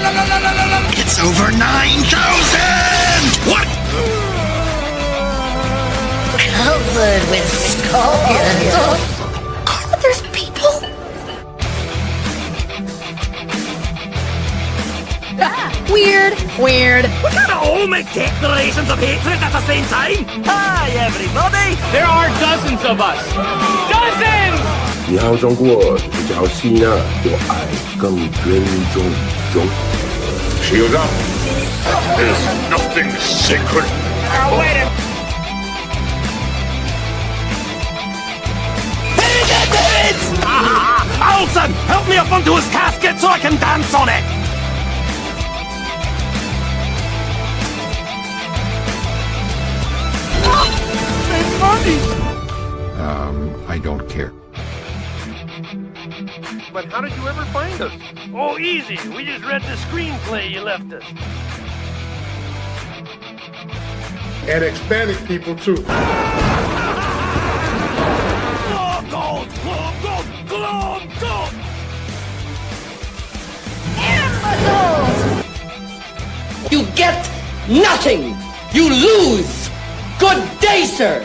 It's over 9,000! What? Covered with scorpions. God, there's people. Weird. We can't all make declarations of hatred at the same time. Hi, everybody. There are dozens of us. Dozens! 你好中国比较吸纳我爱更尊重中 Shield up. There's nothing sacred. Oh, wait a Alton, help me up onto his casket so I can dance on it. I don't care. But how did you ever find us? Oh, easy. We just read the screenplay you left us. And Hispanic people too. Gold! You get nothing. You lose. Good day, sir.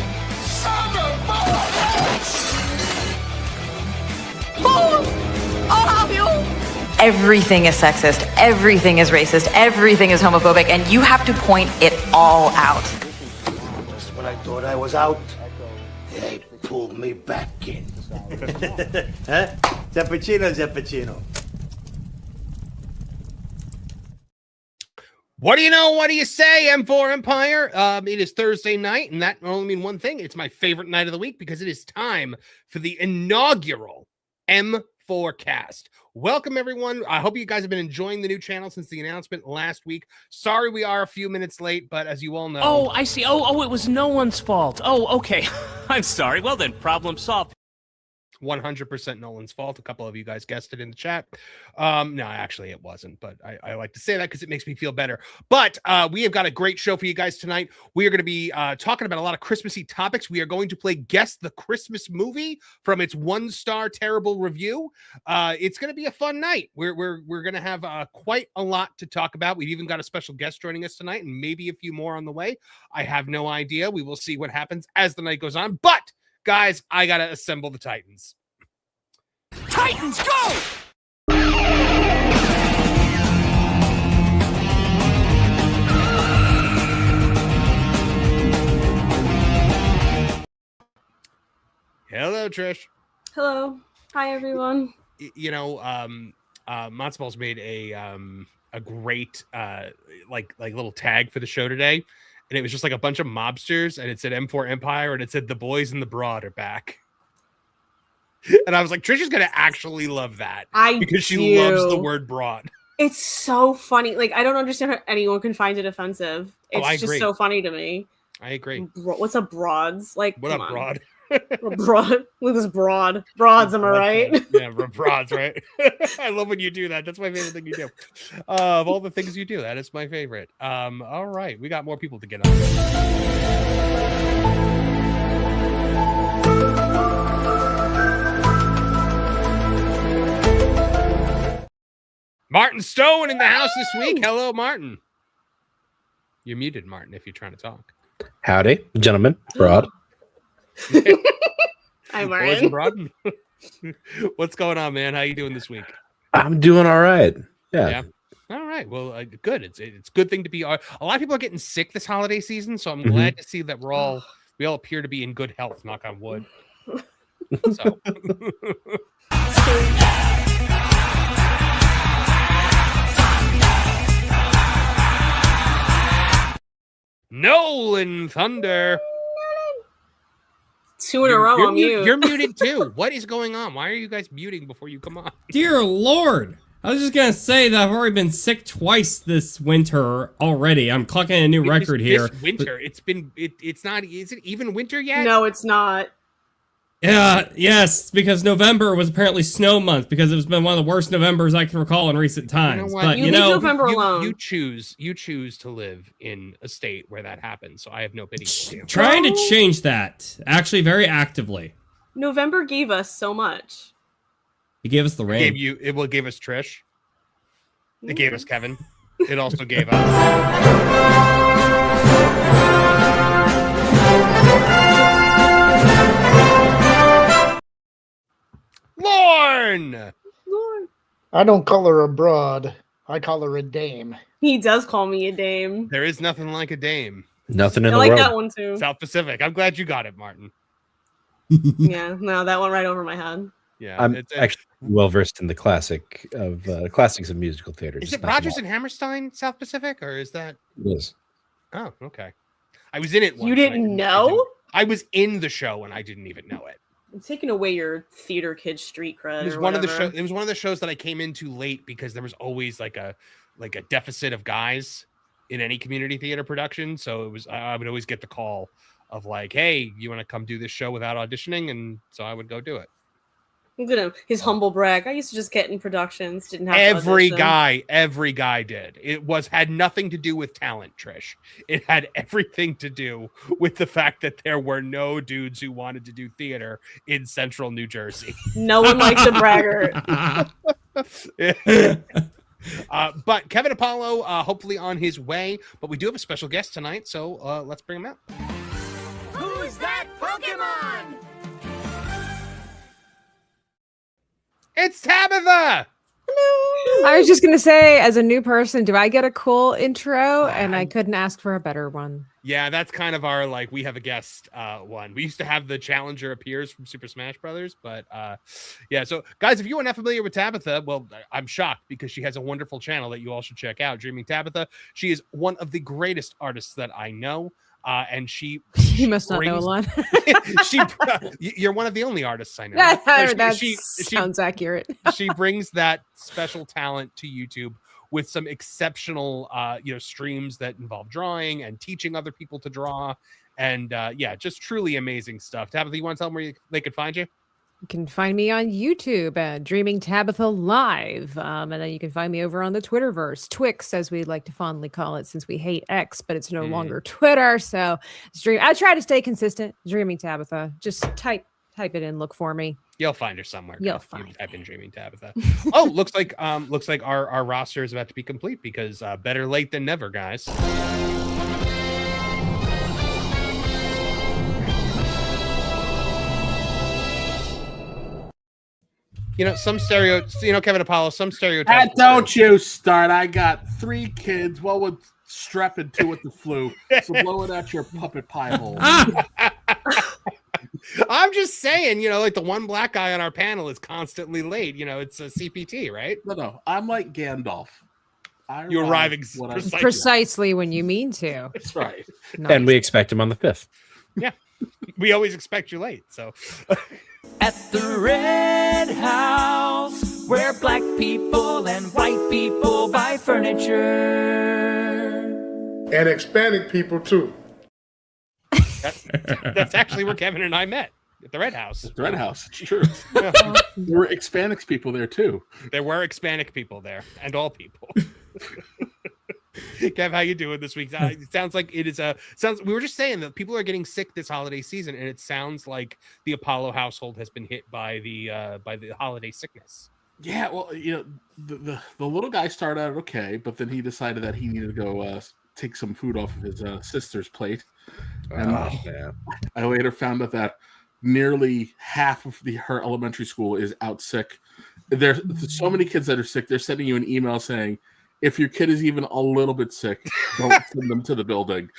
I'll help you. Everything is sexist, everything is racist, everything is homophobic, and you have to point it all out. Just when I thought I was out, they pulled me back in. Huh? Zappuccino. What do you know? What do you say, M4 Empire? It is Thursday night, and that will only mean one thing. It's my favorite night of the week because it is time for the inaugural M4 cast. Welcome, everyone. I hope you guys have been enjoying the new channel since the announcement last week. Sorry we are a few minutes late, but as you all know... Oh, I see. Oh, it was no one's fault. Oh, okay. I'm sorry. Well then, problem solved. 100% Nolan's fault. A couple of you guys guessed it in the chat. No, actually it wasn't, but I like to say that because it makes me feel better. But we have got a great show for you guys tonight. We are going to be talking about a lot of Christmassy topics. We are going to play Guess the Christmas Movie from its 1-star terrible review. It's going to be a fun night. We're going to have quite a lot to talk about. We've even got a special guest joining us tonight and maybe a few more on the way. I have no idea. We will see what happens as the night goes on. But guys, I got to assemble the Titans. Titans, go! Hello, Trish. Hello. Hi, everyone. You know, Motzball's made a great like little tag for the show today, and it was just like a bunch of mobsters, and it said M4 Empire, and it said the boys and the broad are back. And I was like, Trish is gonna actually love that because she loves the word broad. It's so funny. Like, I don't understand how anyone can find it offensive. It's just so funny to me. I agree. What's a broads? Like, what up, broad? Broad. Look at this broad. Broads, am I right? Yeah, broads, right? I love when you do that. That's my favorite thing you do. Of all the things you do, that is my favorite. All right, we got more people to get on. Martin Stone in the house this week. Hello, Martin. You're muted, Martin, if you're trying to talk. Howdy, gentlemen. Broad. Hi, Martin. What's going on, man? How you doing this week? I'm doing all right. Yeah. All right. Well, good. It's a good thing to be. A lot of people are getting sick this holiday season, so I'm glad to see that we all appear to be in good health. Knock on wood. So. Nolan Thunder. 2 in a row. I'm mute. You're muted too. What is going on? Why are you guys muting before you come on? Dear Lord. I was just going to say that I've already been sick twice this winter already. I'm clocking a new record here. This winter. It's not, is it even winter yet? No, it's not. Yes, because November was apparently snow month because it's been one of the worst Novembers I can recall in recent times. But leave November alone. You choose to live in a state where that happens, so I have no pity for you. Trying to change that, actually, very actively. November gave us so much. He gave us the rain. It gave us Trish. It gave us Kevin. It also gave us Lorn. I don't call her a broad. I call her a dame. He does call me a dame. There is nothing like a dame. Nothing in I the like world. that one too. South Pacific. I'm glad you got it, Martin. Yeah, no, that went right over my head. Yeah, I'm actually well versed in the classics of musical theater. Is it Rodgers and Hammerstein, South Pacific, or is that? It is. Oh, okay. I was in it once. You didn't know? I was in the show and I didn't even know it. I'm taking away your theater kid street cred. It was one of the shows. It was one of the shows that I came into late because there was always like a deficit of guys in any community theater production. So it was I would always get the call of like, hey, you want to come do this show without auditioning? And so I would go do it. Look at him, his humble brag. I used to just get in productions, didn't have every to guy did. It had nothing to do with talent, Trish. It had everything to do with the fact that there were no dudes who wanted to do theater in central New Jersey. No one likes a braggart. But Kevin Apollo, hopefully on his way. But we do have a special guest tonight, so let's bring him out. Who's that Pokemon? It's Tabitha! Hello. I was just going to say, as a new person, do I get a cool intro? And I couldn't ask for a better one. Yeah, that's kind of our, like, we have a guest one. We used to have the Challenger appears from Super Smash Brothers, but yeah. So, guys, if you are not familiar with Tabitha, well, I'm shocked because she has a wonderful channel that you all should check out, Dreaming Tabitha. She is one of the greatest artists that I know. And she must not know a lot. You're one of the only artists I know. That sounds accurate. She brings that special talent to YouTube with some exceptional streams that involve drawing and teaching other people to draw, and just truly amazing stuff. Tabitha, you want to tell them where they could find you? You can find me on YouTube at Dreaming Tabitha Live. And then you can find me over on the Twitterverse, Twix, as we like to fondly call it, since we hate X, but it's no longer Twitter. So I try to stay consistent. Dreaming Tabitha. Just type it in, look for me. You'll find her somewhere. You'll find. I've been Dreaming Tabitha. Oh, looks like our roster is about to be complete because better late than never, guys. Kevin Apollo, some stereotypes. Don't you start. I got 3 kids, one with strep and 2 with the flu. So blow it out your puppet pie hole. I'm just saying, like the one black guy on our panel is constantly late. It's a CPT, right? No. I'm like Gandalf. You're arriving precisely when you mean to. That's right. Nice. And we expect him on the 5th. Yeah. We always expect you late, so... At the Red House, where black people and white people buy furniture. And Hispanic people, too. That's actually where Kevin and I met, at the Red House. At the Red House, it's true. Yeah. There were Hispanic people there, too. There were Hispanic people there, and all people. Kev, how you doing this week? It sounds like it is we were just saying that people are getting sick this holiday season, and it sounds like the Apollo household has been hit by the holiday sickness. Yeah, well, the little guy started out okay, but then he decided that he needed to go take some food off of his sister's plate. And I later found out that nearly half of her elementary school is out sick. There's so many kids that are sick. They're sending you an email saying, if your kid is even a little bit sick, don't send them to the building.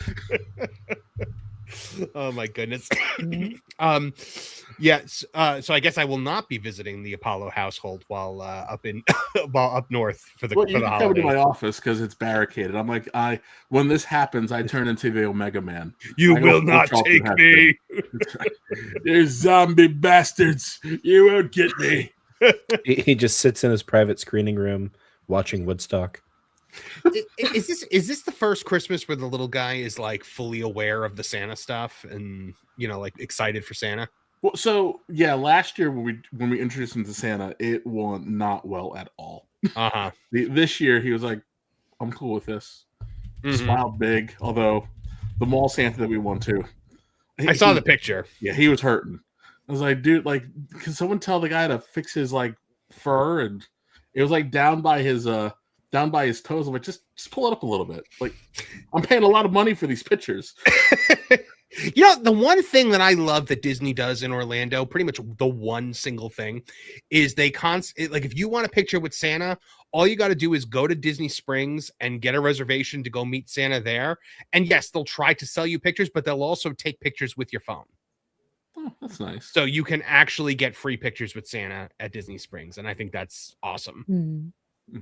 Oh my goodness. Yes. So I guess I will not be visiting the Apollo household while up north for the You can come to my office because it's barricaded. I'm like, when this happens, I turn into the Omega Man. You will not take me. You're zombie bastards. You won't get me. He just sits in his private screening room watching Woodstock. Is this the first Christmas where the little guy is like fully aware of the Santa stuff and like excited for Santa? Well, so yeah, last year when we introduced him to Santa, it went not well at all. This year he was like, "I'm cool with this." Smiled big, although the mall Santa that we went to, I saw the picture. Yeah, he was hurting. I was like, dude, like, can someone tell the guy to fix his like fur? And it was like down by his down by his toes. I'm like, just pull it up a little bit. Like, I'm paying a lot of money for these pictures. You know, the one thing that I love that Disney does in Orlando, pretty much the one single thing, is they like if you want a picture with Santa, all you got to do is go to Disney Springs and get a reservation to go meet Santa there. And yes, they'll try to sell you pictures, but they'll also take pictures with your phone. Oh, that's nice. So you can actually get free pictures with Santa at Disney Springs, and I think that's awesome. Mm-hmm.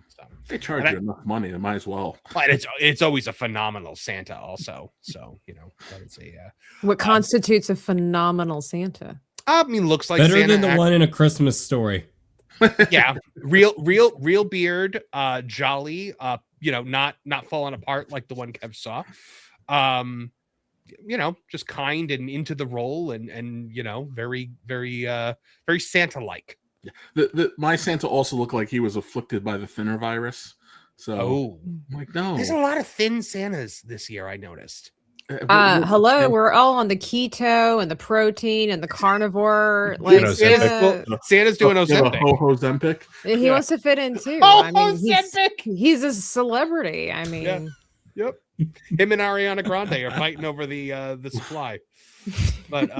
So, they charge you enough money, they might as well. But it's always a phenomenal Santa, also. So that is a what constitutes a phenomenal Santa? I mean, looks like better Santa than the one in A Christmas Story. Yeah, real beard, jolly. Not falling apart like the one Kev saw. Just kind and into the role, and very very Santa-like. Yeah. My Santa also looked like he was afflicted by the thinner virus. So I'm like, no. There's a lot of thin Santas this year, I noticed. Hello, we're all on the keto and the protein and the carnivore. Like Santa's doing Ozempic. He wants to fit in too. I mean, he's a celebrity. I mean, yep. Him and Ariana Grande are fighting over the supply. But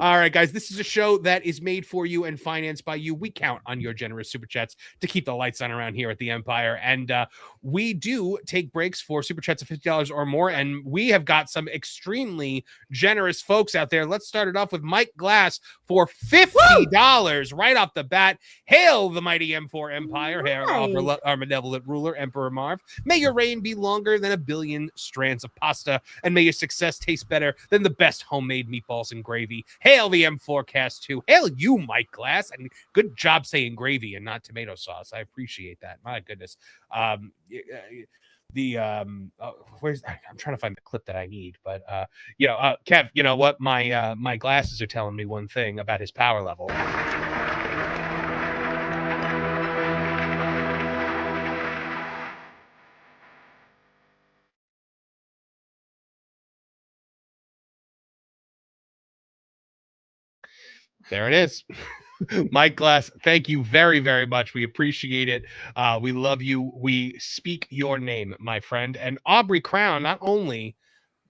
all right, guys, this is a show that is made for you and financed by you. We count on your generous super chats to keep the lights on around here at the Empire. And we do take breaks for super chats of $50 or more. And we have got some extremely generous folks out there. Let's start it off with Mike Glass for $50 right off the bat. Hail the mighty M4 Empire. Hail our benevolent ruler, Emperor Marv. May your reign be longer than a billion strands of pasta. And may your success taste better than the best homemade meatballs and gravy. Hail the M4 Cast 2. Hail you, Mike Glass. And good job saying gravy and not tomato sauce. I appreciate that. My goodness. Where's I'm trying to find the clip that I need, but Kev, you know what? My glasses are telling me one thing about his power level. There it is. Mike Glass, thank you very, very much. We appreciate it. We love you. We speak your name, my friend. And Aubrey Crown not only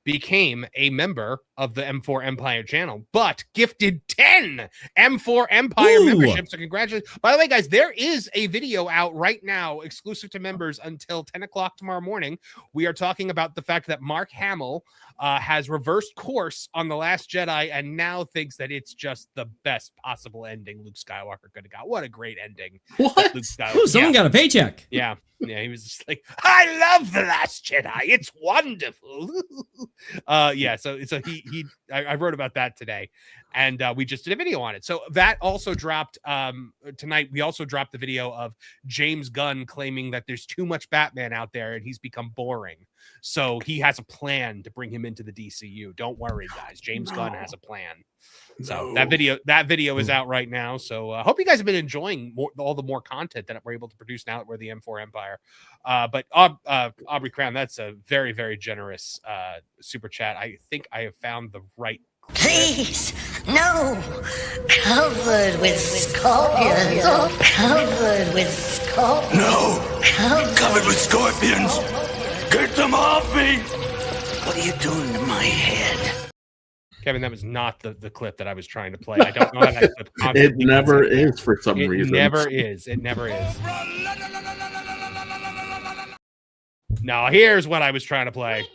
became a member of the M4 Empire channel, but gifted 10 M4 Empire memberships. So congratulations. By the way, guys, there is a video out right now exclusive to members until 10 o'clock tomorrow morning. We are talking about the fact that Mark Hamill has reversed course on The Last Jedi and now thinks that it's just the best possible ending Luke Skywalker could have got. What a great ending. What? Ooh, someone got a paycheck. Yeah. Yeah, he was just like, I love The Last Jedi. It's wonderful. So I wrote about that today, and we just did a video on it. So that also dropped tonight. We also dropped the video of James Gunn claiming that there's too much Batman out there and he's become boring. So he has a plan to bring him into the DCU. Don't worry, guys. James Gunn has a plan. So that video is out right now. So I hope you guys have been enjoying all the more content that we're able to produce now that we're the M4 Empire. But Aubrey Crown, that's a very, very generous super chat. I think I have found the right. Please, no. Covered with scorpions. Oh, covered with scorpions. No. Covered with scorpions. Get them off me. What are you doing to my head? Kevin, that was not the clip that I was trying to play. I don't know how that clip It never is for some reason. It never is. It never is. Now, here's what I was trying to play.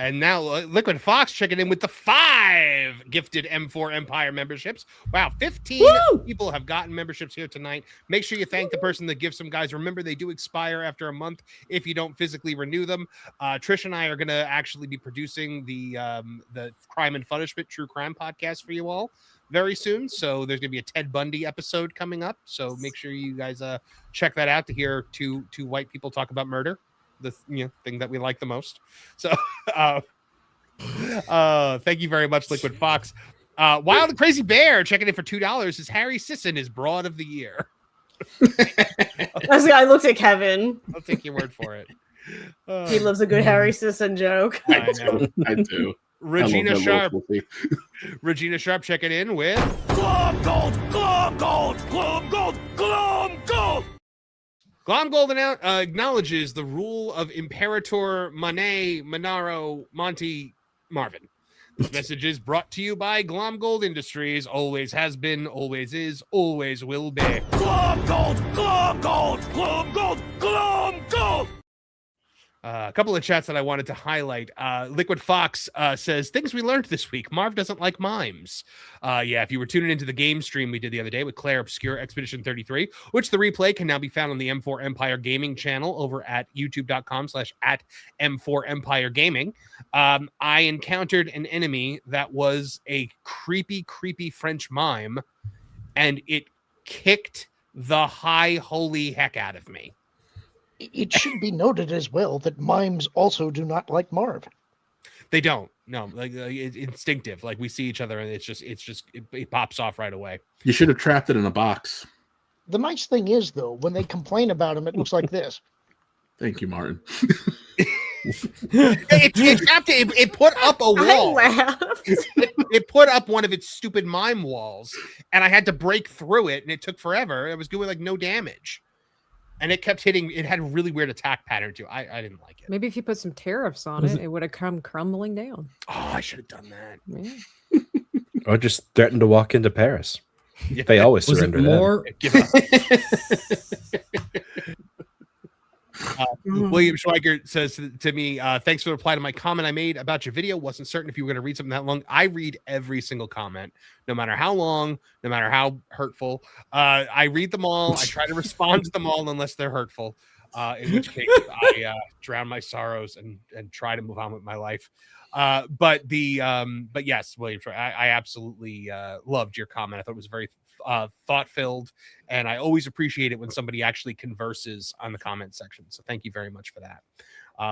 And now Liquid Fox checking in with the 5 gifted M4 Empire memberships. Wow, 15 people have gotten memberships here tonight. Make sure you thank the person that gives them, guys. Remember, they do expire after a month if you don't physically renew them. Trish and I are going to actually be producing the Crime and Punishment True Crime podcast for you all very soon. So there's going to be a Ted Bundy episode coming up. So make sure you guys check that out to hear two white people talk about murder. the thing that we like the most. So thank you very much, Liquid Fox. Wild and Crazy Bear checking in for $2 is Harry Sisson is Broad of the Year. I looked at Kevin. I'll take your word for it. He loves a good Harry Sisson joke. I know. I do. Regina Sharp. Locally. Regina Sharp checking in with Glom Gold, Glom Gold, Glom Gold, Glom Gold. Glom Gold acknowledges the rule of Imperator Monet Monaro Monty Marvin. This message is brought to you by Glom Gold Industries. Always has been, always is, always will be. Glom Gold, Glom Gold, Glom Gold, Glom Gold. A couple of chats that I wanted to highlight. Liquid Fox says, things we learned this week. Marv doesn't like mimes. Yeah, if you were tuning into the game stream we did the other day with Claire Obscure Expedition 33, which the replay can now be found on the M4 Empire Gaming channel over at youtube.com/@M4 Empire Gaming. I encountered an enemy that was a creepy French mime, and it kicked the high holy heck out of me. It should be noted as well that mimes also do not like Marv. They don't. No, like it's instinctive. Like we see each other, and it pops off right away. You should have trapped it in a box. The nice thing is, though, when they complain about him, it looks like this. Thank you, Martin. It put up a wall. It put up one of its stupid mime walls, and I had to break through it, and it took forever. It was doing like no damage. And it kept hitting. It had a really weird attack pattern too. I didn't like it. Maybe if you put some tariffs on it would have come crumbling down. Oh, I should have done that. Yeah. Or just threaten to walk into Paris. Yeah. They always surrender that. Give up. William Schweiger says to me, thanks for the reply to my comment I made about your video. Wasn't certain if you were going to read something that long. I read every single comment, no matter how long, no matter how hurtful. I read them all. I try to respond to them all unless they're hurtful, in which case I drown my sorrows and try to move on with my life. But yes, William, I absolutely loved your comment. I thought it was very thought-filled, and I always appreciate it when somebody actually converses on the comment section. So thank you very much for that.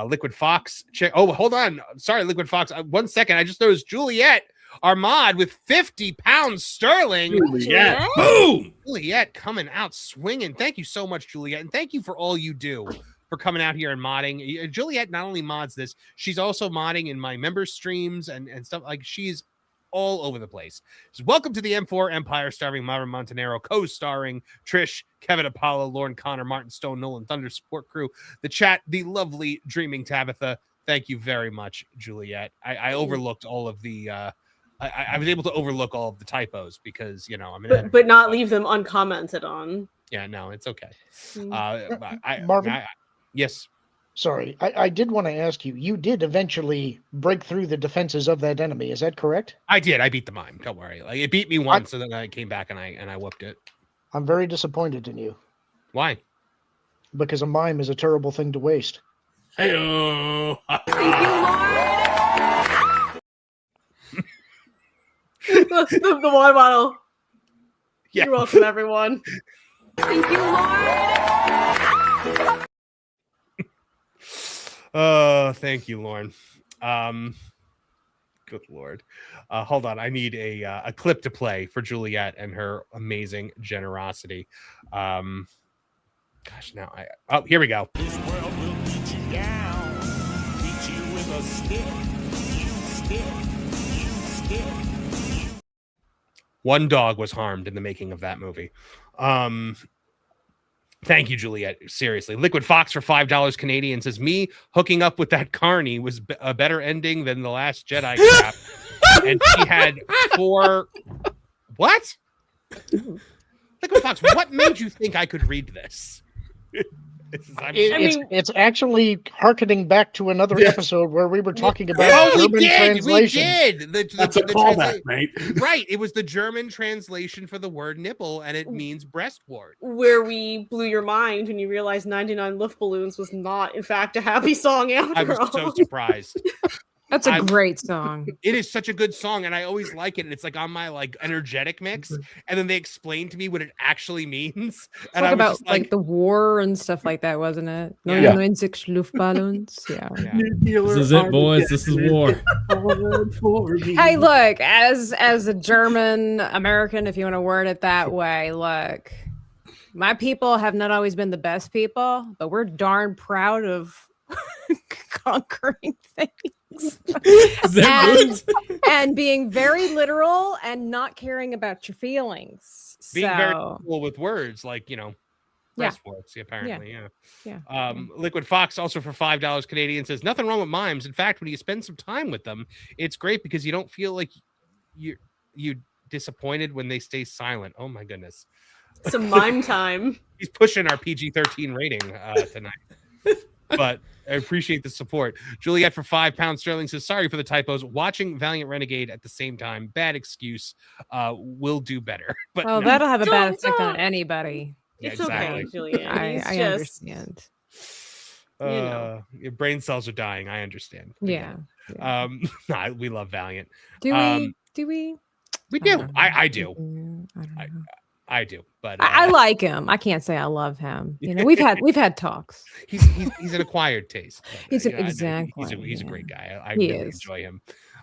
Liquid Fox, hold on. Sorry, Liquid Fox. 1 second. I just noticed Juliet, our mod, with 50 pounds sterling. Juliet. Boom! Juliet coming out swinging. Thank you so much, Juliet, and thank you for all you do for coming out here and modding. Juliet not only mods this, she's also modding in my member streams and stuff. Like, she's all over the place. So welcome to the M4 Empire, starring Marvin Montanaro, co-starring Trish, Kevin Apollo, Lorn Conner, Martin Stone, Nolan Thunder support crew, the chat, the lovely Dreaming Tabitha. Thank you very much, Juliet. I overlooked all of the I was able to overlook all of the typos because I'm an editor. But not leave them uncommented on. Yeah, no, it's okay. Marvin? Yes. Sorry, I did want to ask you. You did eventually break through the defenses of that enemy. Is that correct? I did. I beat the mime. Don't worry. Like, it beat me once, and then I came back and I whooped it. I'm very disappointed in you. Why? Because a mime is a terrible thing to waste. Hey-oh. the water bottle. Yeah. You're welcome, everyone. Thank you, Lord. Oh, thank you, Lorn. Good Lord. Hold on. I need a clip to play for Juliet and her amazing generosity. Gosh, now here we go. This world will beat you down, beat you with a stick. You stick. One dog was harmed in the making of that movie. Thank you, Juliet. Seriously. Liquid Fox for $5 Canadian says, me hooking up with that carny was a better ending than The Last Jedi crap. And she had 4... What? Liquid Fox, what made you think I could read this? It's actually hearkening back to another episode where we were talking about German translation. We did. That's a callback, mate. Right. It was the German translation for the word nipple, and it means breast wart. Where we blew your mind when you realized 99 Luftballons was not, in fact, a happy song after all. I was so surprised. That's a great song. It is such a good song, and I always like it. And it's like on my like energetic mix, and then they explain to me what it actually means. And Talk I was about just like the war and stuff like that, wasn't it? Yeah. 99 Luftballons. Yeah. This is it, boys. This is war. Hey, look, as a German American, if you want to word it that way, look, my people have not always been the best people, but we're darn proud of conquering things and being very literal and not caring about your feelings. Being very cool with words, like press words, apparently. Yeah. Liquid Fox also for $5 Canadian says nothing wrong with mimes. In fact, when you spend some time with them, it's great because you don't feel like you disappointed when they stay silent. Oh my goodness. Some mime time. He's pushing our PG-13 rating tonight. But I appreciate the support. Juliet for £5 sterling says, sorry for the typos. Watching Valiant Renegade at the same time. Bad excuse. Will do better. But that'll have a bad effect on anybody. Yeah, It's exactly. okay, Julian. I understand. Your brain cells are dying. I understand. Yeah. We love Valiant. Do we? We do. I do. I do, but I like him. I can't say I love him. We've had talks. He's an acquired taste. But, exactly. He's a great guy. I really enjoy him.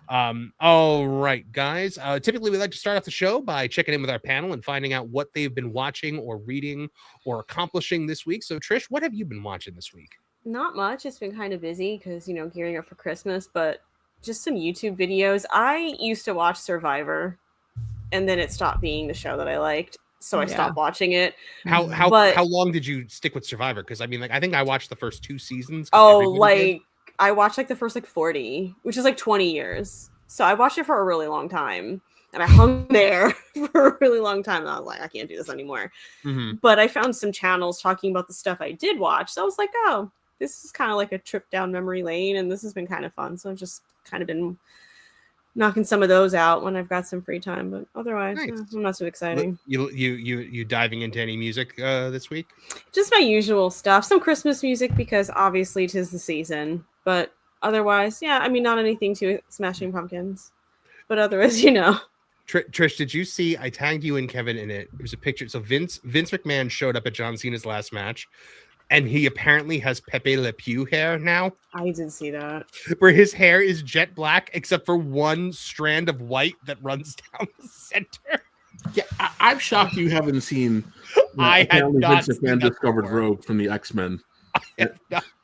All right, guys. Typically, we like to start off the show by checking in with our panel and finding out what they've been watching or reading or accomplishing this week. So, Trish, what have you been watching this week? Not much. It's been kind of busy because gearing up for Christmas, but just some YouTube videos. I used to watch Survivor, and then it stopped being the show that I liked. So I stopped watching it. How long did you stick with Survivor? Because I think I watched the first 2 seasons. I watched the first 40, which is 20 years. So I watched it for a really long time, and I hung there for a really long time. And I was like, I can't do this anymore. Mm-hmm. But I found some channels talking about the stuff I did watch. So I was like, oh, this is kind of like a trip down memory lane, and this has been kind of fun. So I've just kind of been knocking some of those out when I've got some free time, but otherwise, I'm not so exciting. You diving into any music this week? Just my usual stuff. Some Christmas music because obviously 'tis the season, but otherwise, not anything too Smashing Pumpkins, but otherwise, Trish, did you see? I tagged you and Kevin in it. It was a picture. So Vince McMahon showed up at John Cena's last match. And he apparently has Pepe Le Pew hair now. I did see that. Where his hair is jet black, except for one strand of white that runs down the center. Yeah, I'm shocked you haven't seen. I had not Vince McMahon discovered Rogue from the X-Men. I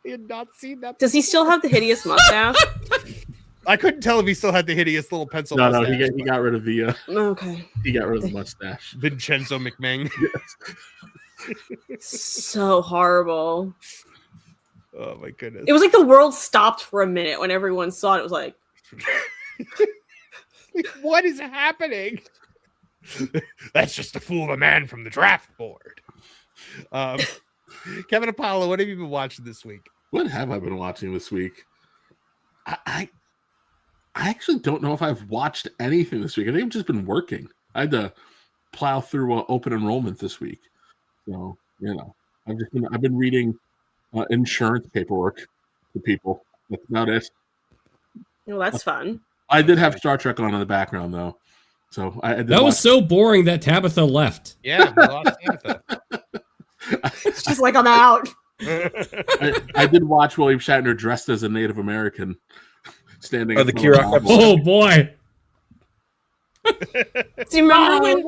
had not seen that. Does he still have the hideous mustache? I couldn't tell if he still had the hideous little pencil mustache. No, he got rid of the. Okay. He got rid of the mustache. Vincenzo McMahon. Yes. So horrible. Oh my goodness. It was like the world stopped for a minute when everyone saw it. It was like what is happening? That's just to fool the man from the draft board. Kevin Apollo, what have you been watching this week? What have I been watching this week? I actually don't know if I've watched anything this week. I think I've just been working. I had to plow through open enrollment this week. So, I've been reading insurance paperwork to people. That's about it. Well, that's fun. I did have Star Trek on in the background, though. So that was so boring that Tabitha left. Yeah, we lost Tabitha. It's just like I'm out. I did watch William Shatner dressed as a Native American standing. Oh, the Kirok episode. Oh boy! Do you remember when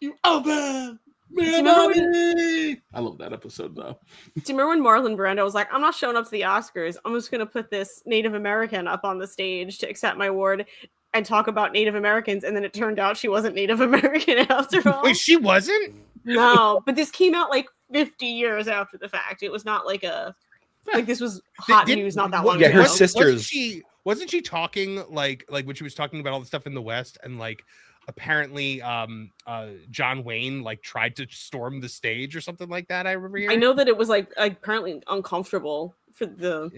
you open? I love that episode though. Do you remember when Marlon Brando was like, I'm not showing up to the Oscars. I'm just going to put this Native American up on the stage to accept my award and talk about Native Americans. And then it turned out she wasn't Native American after all. Wait, she wasn't? No, but this came out 50 years after the fact. It was not this was hot news not that long ago. Yeah, her sisters. Wasn't she talking like when she was talking about all the stuff in the West and apparently John Wayne tried to storm the stage or something like that. I remember hearing. I know that it was apparently uncomfortable for the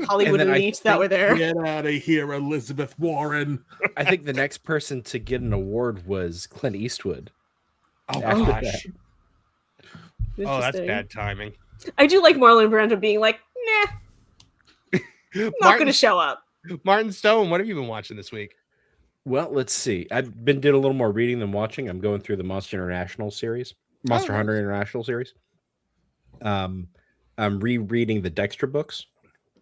Hollywood elites that were there. Get out of here, Elizabeth Warren. I think the next person to get an award was Clint Eastwood. Oh gosh. Oh, that's bad timing. I do like Marlon Brando being like, nah, not going to show up. Martin Stone, what have you been watching this week? Well, let's see. I've been doing a little more reading than watching. I'm going through the Monster Hunter International series. I'm rereading the Dexter books.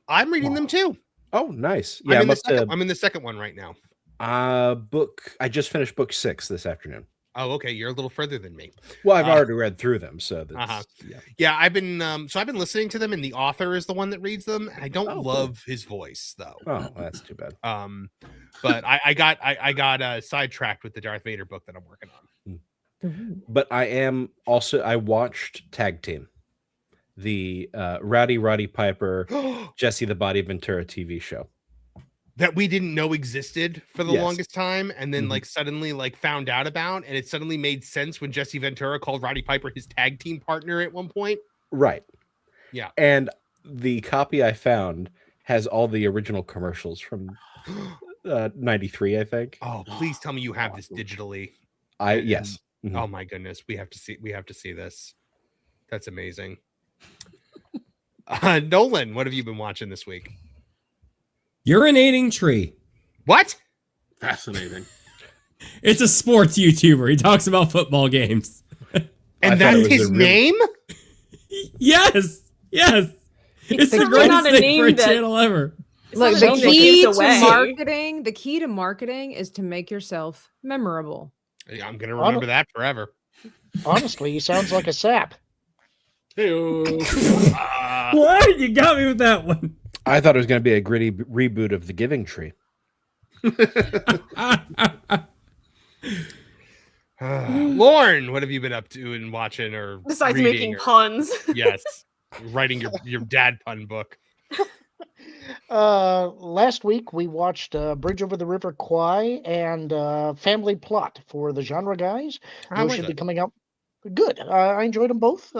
I'm reading them too. Oh, nice. Yeah, I'm in the second one right now. I just finished book 6 this afternoon. Oh, okay. You're a little further than me. Well, I've already read through them, so that's, yeah. I've been listening to them, and the author is the one that reads them. And I don't love his voice though. Oh, that's too bad. But I got sidetracked with the Darth Vader book that I'm working on. But I watched Tag Team, the Roddy Piper, Jesse the Body Ventura TV show that we didn't know existed for the longest time, and then suddenly found out about, and it suddenly made sense when Jesse Ventura called Roddy Piper his tag team partner at one point. Right. Yeah. And the copy I found has all the original commercials from 93, I think. Oh, please tell me you have this digitally. Yes. Mm-hmm. Oh my goodness, we have to see this. That's amazing. Nolan, what have you been watching this week? Urinating Tree. What? Fascinating. It's a sports YouTuber. He talks about football games. And that's his name? Yes. It's the greatest thing for a channel ever. Look, the key to marketing is to make yourself memorable. Yeah, I'm gonna remember that forever. Honestly, he sounds like a sap. What? You got me with that one. I thought it was going to be a gritty reboot of The Giving Tree. Lorn, what have you been up to and watching or besides making puns? Yes, writing your dad pun book. Last week we watched Bridge Over the River Kwai and Family Plot for the genre guys. Those should be coming out. Good. I enjoyed them both.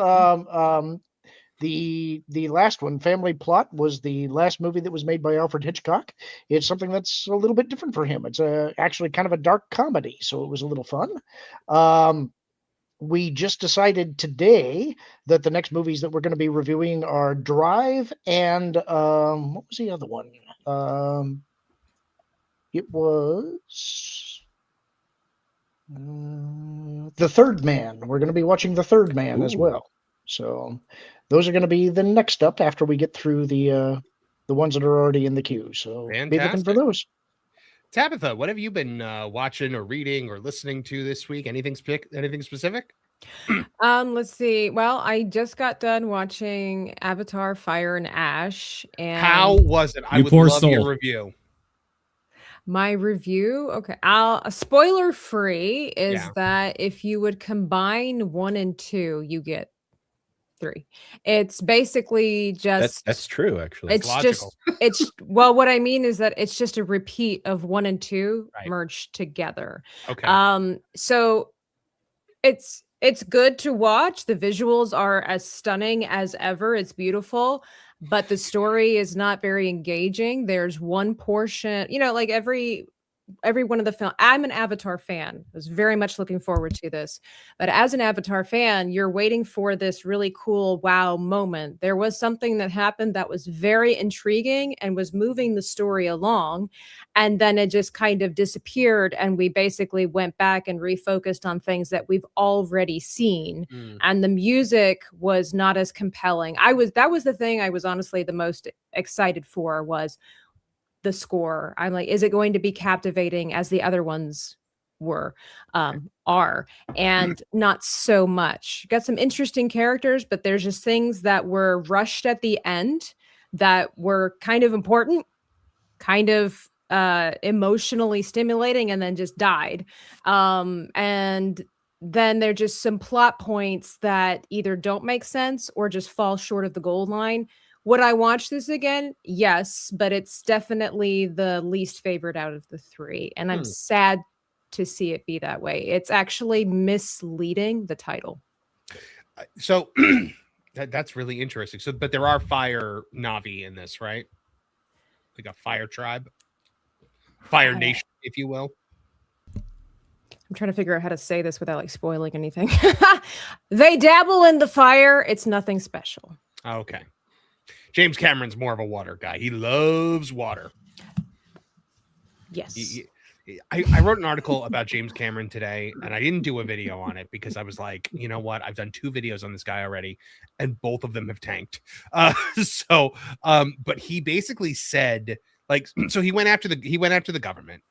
The last one, Family Plot, was the last movie that was made by Alfred Hitchcock. It's something that's a little bit different for him. It's actually kind of a dark comedy, so it was a little fun. We just decided today that the next movies that we're going to be reviewing are Drive and what was the other one? It was The Third Man. We're going to be watching The Third Man as well. So those are going to be the next up after we get through the ones that are already in the queue. So be looking for those. Tabitha, what have you been watching or reading or listening to this week? Anything specific? Let's see. Well, I just got done watching Avatar: Fire and Ash. And how was it? I would love your review. My review, okay. Spoiler free is that if you would combine 1 and 2, you get 3. It's basically just that's true, actually. It's well, what I mean is that it's just a repeat of 1 and 2 merged together. Okay. So it's good to watch. The visuals are as stunning as ever. It's beautiful, but the story is not very engaging. There's one portion, like every one of the film. I'm an Avatar fan. I was very much looking forward to this, but as an Avatar fan, you're waiting for this really cool wow moment. There was something that happened that was very intriguing and was moving the story along, and then it just kind of disappeared, and we basically went back and refocused on things that we've already seen. And the music was not as compelling. That was the thing I was honestly the most excited for, was the score. I'm like, is it going to be captivating as the other ones are? And not so much. Got some interesting characters, but there's just things that were rushed at the end that were kind of important, kind of emotionally stimulating, and then just died. And then there're just some plot points that either don't make sense or just fall short of the goal line. Would I watch this again? Yes, but it's definitely the least favorite out of the 3. And I'm sad to see it be that way. It's actually misleading, the title. So that's really interesting. So, but there are fire Na'vi in this, right? Like a fire tribe, fire nation, if you will. I'm trying to figure out how to say this without spoiling anything. They dabble in the fire. It's nothing special. Okay. James Cameron's more of a water guy. He loves water. Yes. I wrote an article about James Cameron today, and I didn't do a video on it because I was like, you know what? I've done 2 videos on this guy already, and both of them have tanked. But he basically said, like, so he went after the government,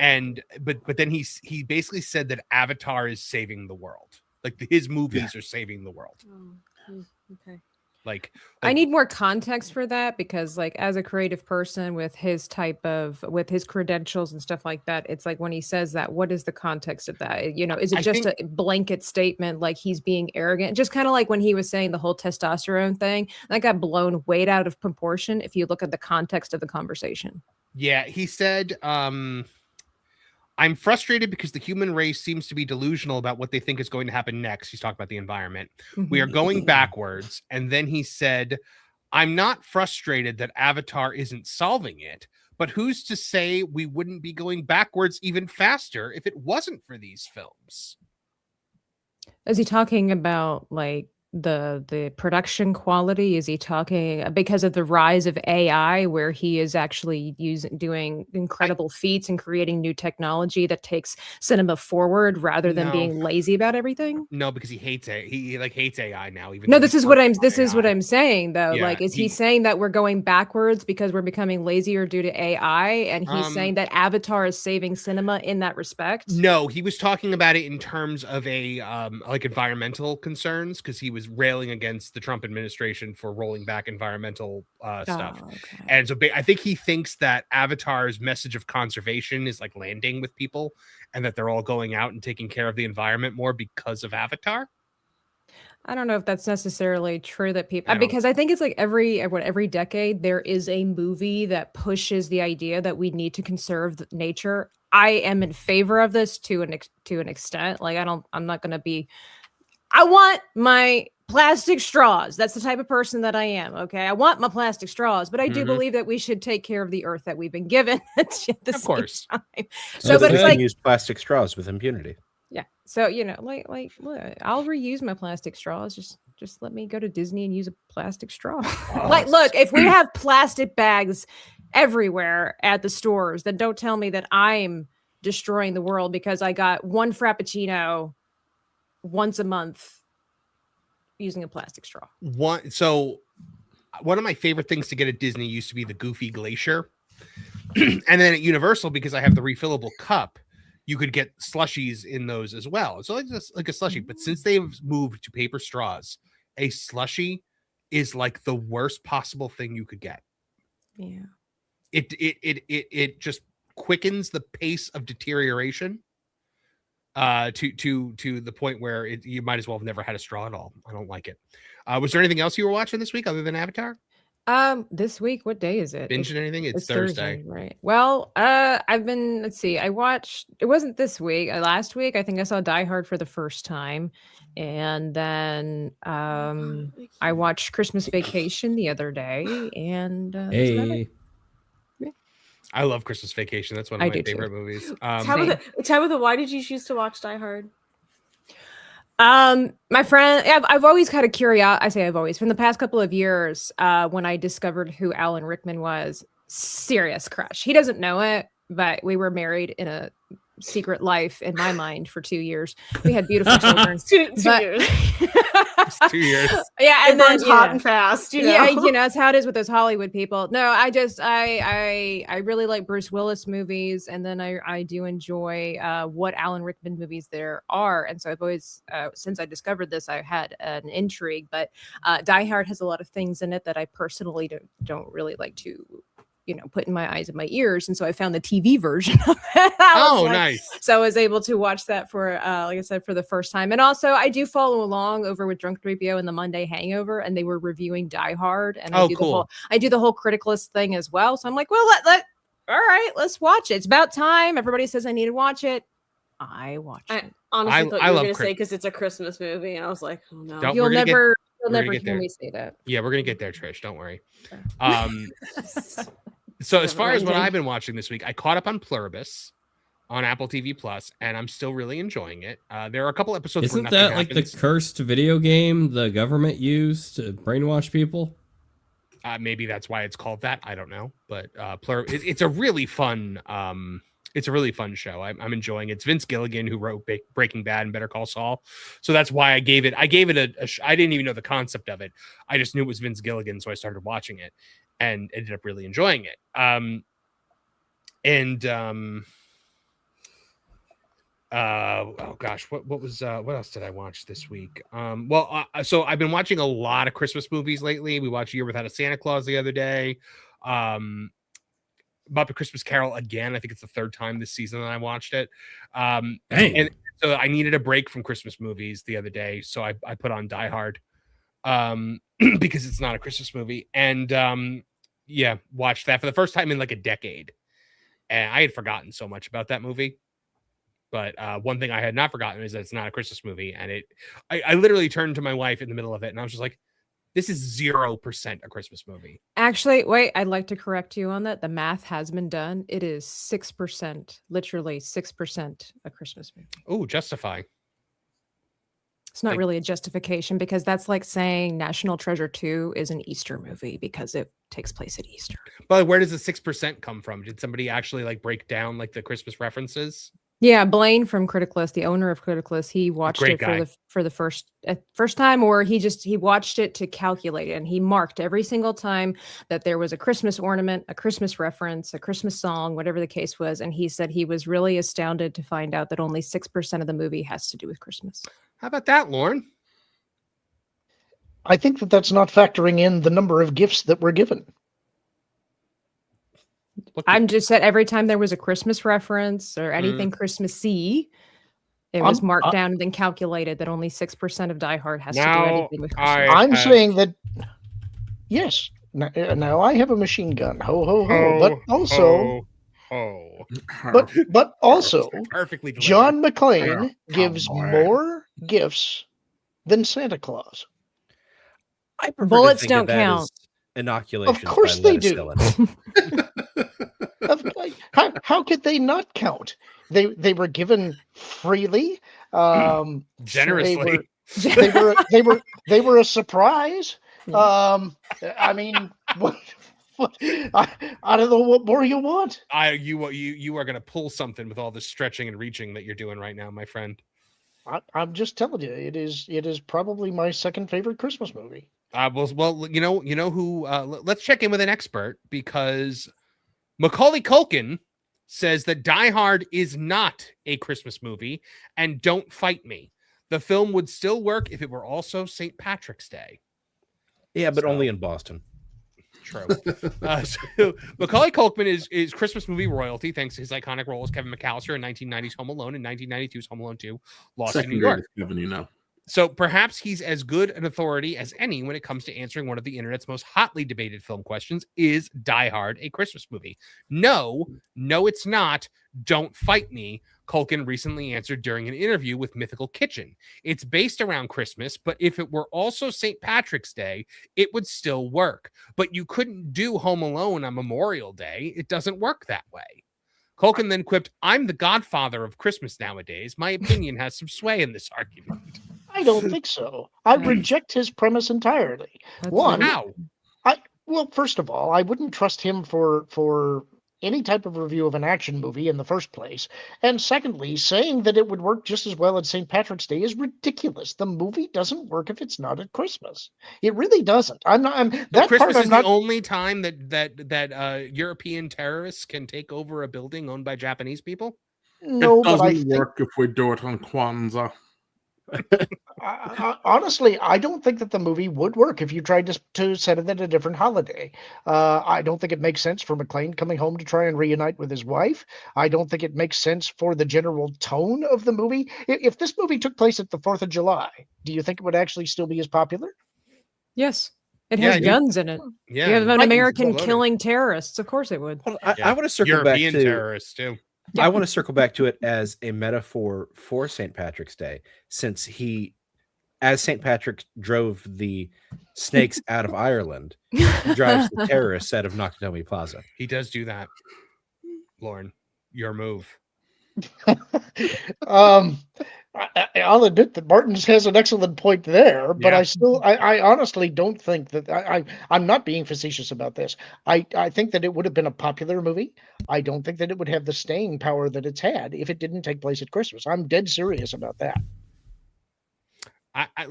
and but then he basically said that Avatar is saving the world. Like his movies are saving the world. Oh, okay. Like I need more context for that because like as a creative person with his credentials and stuff like that, it's like when he says that, what is the context of that? You know, is it just a blanket statement like he's being arrogant? Just kind of like when he was saying the whole testosterone thing, that got blown way out of proportion if you look at the context of the conversation. Yeah, he said, I'm frustrated because the human race seems to be delusional about what they think is going to happen next. He's talking about the environment. We are going backwards. And then he said, I'm not frustrated that Avatar isn't solving it, but who's to say we wouldn't be going backwards even faster if it wasn't for these films? Is he talking about like the production quality? Is he talking because of the rise of AI where he is actually doing incredible feats and creating new technology that takes cinema forward rather than being lazy about everything? No, because he hates it. He like hates AI now. Even no, this is what I'm saying though. Yeah, like, is he saying that we're going backwards because we're becoming lazier due to AI? And he's saying that Avatar is saving cinema in that respect? No, he was talking about it in terms of a like environmental concerns because he was railing against the Trump administration for rolling back environmental stuff. Okay. And so I think he thinks that Avatar's message of conservation is like landing with people and that they're all going out and taking care of the environment more because of Avatar. I don't know if that's necessarily true that people, because I think it's like every decade there is a movie that pushes the idea that we need to conserve nature. I am in favor of this to an extent. Like I'm not going to be, I want my plastic straws. That's the type of person that I am. Okay. I want my plastic straws, but I do believe that we should take care of the earth that we've been given at the same time. So, but it's like use plastic straws with impunity. Yeah. So, you know, like look, I'll reuse my plastic straws. Just let me go to Disney and use a plastic straw. Like, look, if we have plastic bags everywhere at the stores, then don't tell me that I'm destroying the world because I got one Frappuccino once a month using a plastic straw. So one of my favorite things to get at Disney used to be the Goofy Glacier. And then at Universal, because I have the refillable cup, you could get slushies in those as well. So like a slushie. But since they've moved to paper straws, a slushie is like the worst possible thing you could get. Yeah. It just quickens the pace of deterioration to the point where you might as well have never had a straw at all. I don't like it. Was there anything else you were watching this week other than Avatar? This week, what day is it? Binging anything? It's Thursday. Right. Well, I've been, let's see, I watched, it wasn't this week, last week, I think I saw Die Hard for the first time. And then I watched Christmas Vacation the other day. And hey. I love Christmas Vacation. That's one of my favorite movies. Tabitha, why did you choose to watch Die Hard? My friend, I've always had a curiosity. I say I've always, from the past couple of years, when I discovered who Alan Rickman was, serious crush. He doesn't know it, but we were married in a secret life in my mind for 2 years. We had beautiful children. two years. 2 years. Yeah, and then hot know. And fast. You know? Yeah, you know, that's how it is with those Hollywood people. No, I really like Bruce Willis movies, and then I do enjoy what Alan Rickman movies there are. And so I've always, since I discovered this, I had an intrigue. But Die Hard has a lot of things in it that I personally don't really like to, you know, put in my eyes and my ears. And so I found the TV version of it. Nice. So I was able to watch that for, like I said, for the first time. And also I do follow along over with Drunk 3PO and the Monday Hangover, and they were reviewing Die Hard. And I do the whole criticalist thing as well. So I'm like, well, all right, let's watch it. It's about time. Everybody says I need to watch it. I watched it. Honestly thought you were going to say because it's a Christmas movie. And I was like, oh no. You'll never hear me say that. Yeah, we're going to get there, Trish. Don't worry. So as far as what I've been watching this week, I caught up on Pluribus on Apple TV Plus, and I'm still really enjoying it. There are a couple episodes. Isn't that like the cursed video game the government used to brainwash people? Maybe that's why it's called that. I don't know, but it's a really fun It's a really fun show. I'm enjoying it. It's Vince Gilligan who wrote Breaking Bad and Better Call Saul. So that's why I gave it I didn't even know the concept of it. I just knew it was Vince Gilligan. So I started watching it and ended up really enjoying it. Oh gosh, what else did I watch this week? So I've been watching a lot of Christmas movies lately. We watched Year Without a Santa Claus the other day. Muppet Christmas Carol again. I think it's the third time this season that I watched it. And so I needed a break from Christmas movies the other day, so I put on Die Hard because it's not a Christmas movie, and watched that for the first time in like a decade. And I had forgotten so much about that movie. But one thing I had not forgotten is that it's not a Christmas movie, and I literally turned to my wife in the middle of it, and I was just like, this is 0% a Christmas movie. Actually, wait, I'd like to correct you on that. The math has been done. It is 6%, literally 6% a Christmas movie. Oh, justify. It's not really a justification because that's like saying National Treasure 2 is an Easter movie because it takes place at Easter. But where does the 6% come from? Did somebody actually like break down like the Christmas references? Yeah, Blaine from Criticalist, the owner of Criticalist, he watched it for the first time, or he watched it to calculate it, and he marked every single time that there was a Christmas ornament, a Christmas reference, a Christmas song, whatever the case was, and he said he was really astounded to find out that only 6% of the movie has to do with Christmas. How about that, Lorn? I think that's not factoring in the number of gifts that were given. I'm just said every time there was a Christmas reference or anything Christmassy, it was marked down and then calculated that only 6% of Die Hard has to do anything with Christmas. I'm saying that, yes, now I have a machine gun, ho, ho, ho, but also, but also, perfectly John McClane gives more gifts than Santa Claus. I prefer Bullets to think don't of that count. as inoculations. Of course by they do. How could they not count? They were given freely, generously. They were a surprise. I mean, I don't know what more you want. You are going to pull something with all the stretching and reaching that you're doing right now, my friend. I'm just telling you, it is probably my second favorite Christmas movie. Well, you know who? Let's check in with an expert, because Macaulay Culkin says that Die Hard is not a Christmas movie, and don't fight me. The film would still work if it were also St. Patrick's Day. Yeah, but only in Boston. True. So Macaulay Culkin is Christmas movie royalty thanks to his iconic role as Kevin McAllister in 1990's Home Alone and 1992's Home Alone 2, Lost in New York. Kevin, you know. So perhaps he's as good an authority as any when it comes to answering one of the internet's most hotly debated film questions: is Die Hard a Christmas movie? No, it's not. Don't fight me, Culkin recently answered during an interview with Mythical Kitchen. It's based around Christmas, but if it were also St. Patrick's Day, it would still work. But you couldn't do Home Alone on Memorial Day. It doesn't work that way. Culkin then quipped, "I'm the godfather of Christmas nowadays. My opinion has some sway in this argument." I don't think so. I reject his premise entirely. How? Well, first of all, I wouldn't trust him for any type of review of an action movie in the first place. And secondly, saying that it would work just as well at St. Patrick's Day is ridiculous. The movie doesn't work if it's not at Christmas. It really doesn't. Christmas is the only time that European terrorists can take over a building owned by Japanese people? No, it doesn't work if we do it on Kwanzaa. Honestly, I don't think that the movie would work if you tried to set it at a different holiday. I don't think it makes sense for McClane coming home to try and reunite with his wife. I don't think it makes sense for the general tone of the movie. If this movie took place at the 4th of July, do you think it would actually still be as popular? Yes. It has guns in it. Yeah, you have an American killing terrorists. Of course it would. I want to circle European back to terrorists too. I want to circle back to it as a metaphor for St. Patrick's Day, since as St. Patrick drove the snakes out of Ireland, he drives the terrorists out of Nakatomi Plaza. He does do that. Lorn, your move. I'll admit that Martin's has an excellent point there, but Yeah. I honestly don't think that I'm not being facetious about this. I think that it would have been a popular movie. I don't think that it would have the staying power that it's had if it didn't take place at Christmas. I'm dead serious about that. I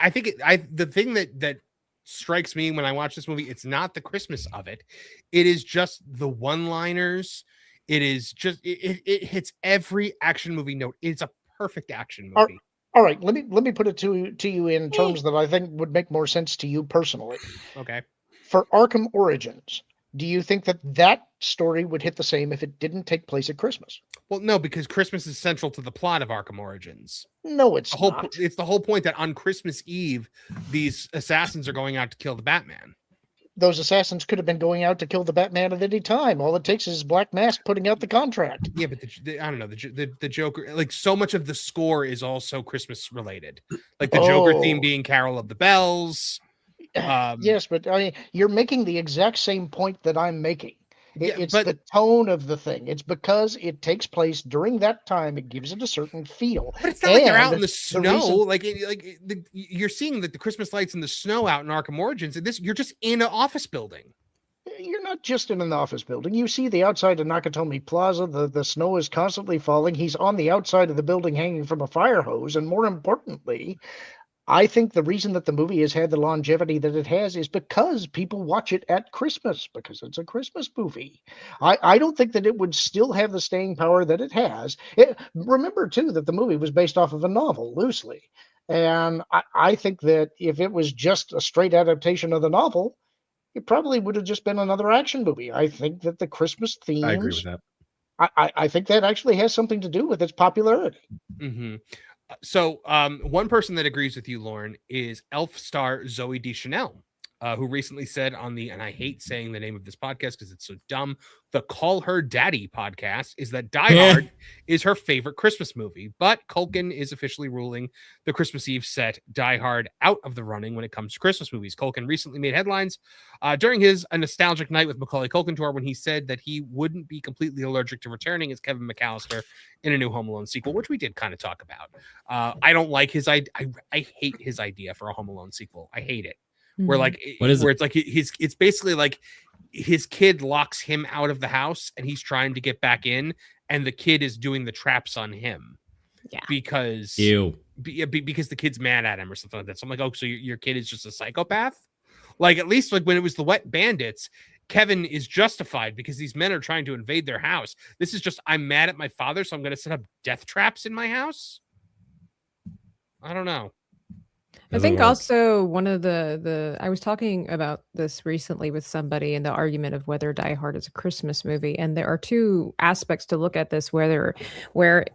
think the thing that strikes me when I watch this movie, it's not the Christmas of it. It is just the one-liners. It is just it hits every action movie note. It's a perfect action movie. All right, let me put it to you in terms that I think would make more sense to you personally. Okay. For Arkham Origins, do you think that story would hit the same if it didn't take place at Christmas? Well, no, because Christmas is central to the plot of Arkham Origins. No, it's not. It's the whole point that on Christmas Eve, these assassins are going out to kill the Batman. Those assassins could have been going out to kill the Batman at any time. All it takes is Black Mask putting out the contract. Yeah, but I don't know, the Joker, like so much of the score is also Christmas related, like the Joker theme being Carol of the Bells. Yes, but I mean, you're making the exact same point that I'm making. It's but the tone of the thing. It's because it takes place during that time. It gives it a certain feel. But it's not like they're out in the snow. You're seeing the Christmas lights in the snow out in Arkham Origins, and you're just in an office building. You're not just in an office building. You see the outside of Nakatomi Plaza. The snow is constantly falling. He's on the outside of the building hanging from a fire hose. And more importantly, I think the reason that the movie has had the longevity that it has is because people watch it at Christmas, because it's a Christmas movie. I don't think that it would still have the staying power that it has. Remember, too, that the movie was based off of a novel, loosely. And I think that if it was just a straight adaptation of the novel, it probably would have just been another action movie. I think that the Christmas themes... I agree with that. I think that actually has something to do with its popularity. Mm-hmm. So one person that agrees with you, Lorn, is Elf star Zoe Deschanel, who recently said on and I hate saying the name of this podcast because it's so dumb, the Call Her Daddy podcast, is that Die Hard is her favorite Christmas movie. But Culkin is officially ruling the Christmas Eve set Die Hard out of the running when it comes to Christmas movies. Culkin recently made headlines during a nostalgic night with Macaulay Culkin tour when he said that he wouldn't be completely allergic to returning as Kevin McAllister in a new Home Alone sequel, which we did kind of talk about. I don't like his idea. I hate his idea for a Home Alone sequel. I hate it. Where it's like it's basically like his kid locks him out of the house and he's trying to get back in, and the kid is doing the traps on him. Yeah, because because the kid's mad at him or something like that. So I'm like, oh, so your kid is just a psychopath? Like, at least like when it was the Wet Bandits, Kevin is justified because these men are trying to invade their house. This is just, I'm mad at my father, so I'm going to set up death traps in my house. I don't know. I think also one of I was talking about this recently with somebody in the argument of whether Die Hard is a Christmas movie, and there are two aspects to look at this. Where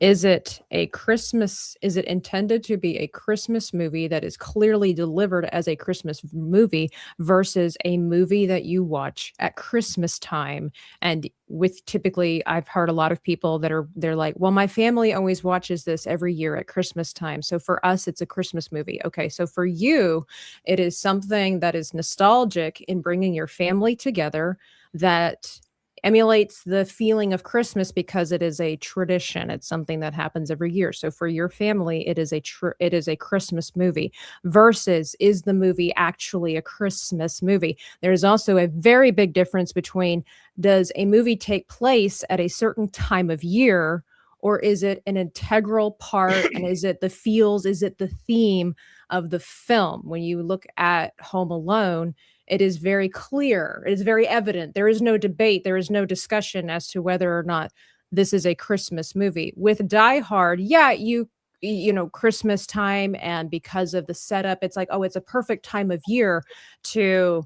is it intended to be a Christmas movie that is clearly delivered as a Christmas movie versus a movie that you watch at Christmas time? And with typically, I've heard a lot of people they're like, well, my family always watches this every year at Christmas time, so for us it's a Christmas movie. Okay, so for you it is something that is nostalgic in bringing your family together, that emulates the feeling of Christmas because it is a tradition. It's something that happens every year. So for your family, it is a Christmas movie. Versus, is the movie actually a Christmas movie? There's also a very big difference between, does a movie take place at a certain time of year, or is it an integral part? And is it the feels? Is it the theme of the film? When you look at Home Alone, it is very clear. It is very evident. There is no debate. There is no discussion as to whether or not this is a Christmas movie. With Die Hard, yeah, you know, Christmas time, and because of the setup, it's like, oh, it's a perfect time of year to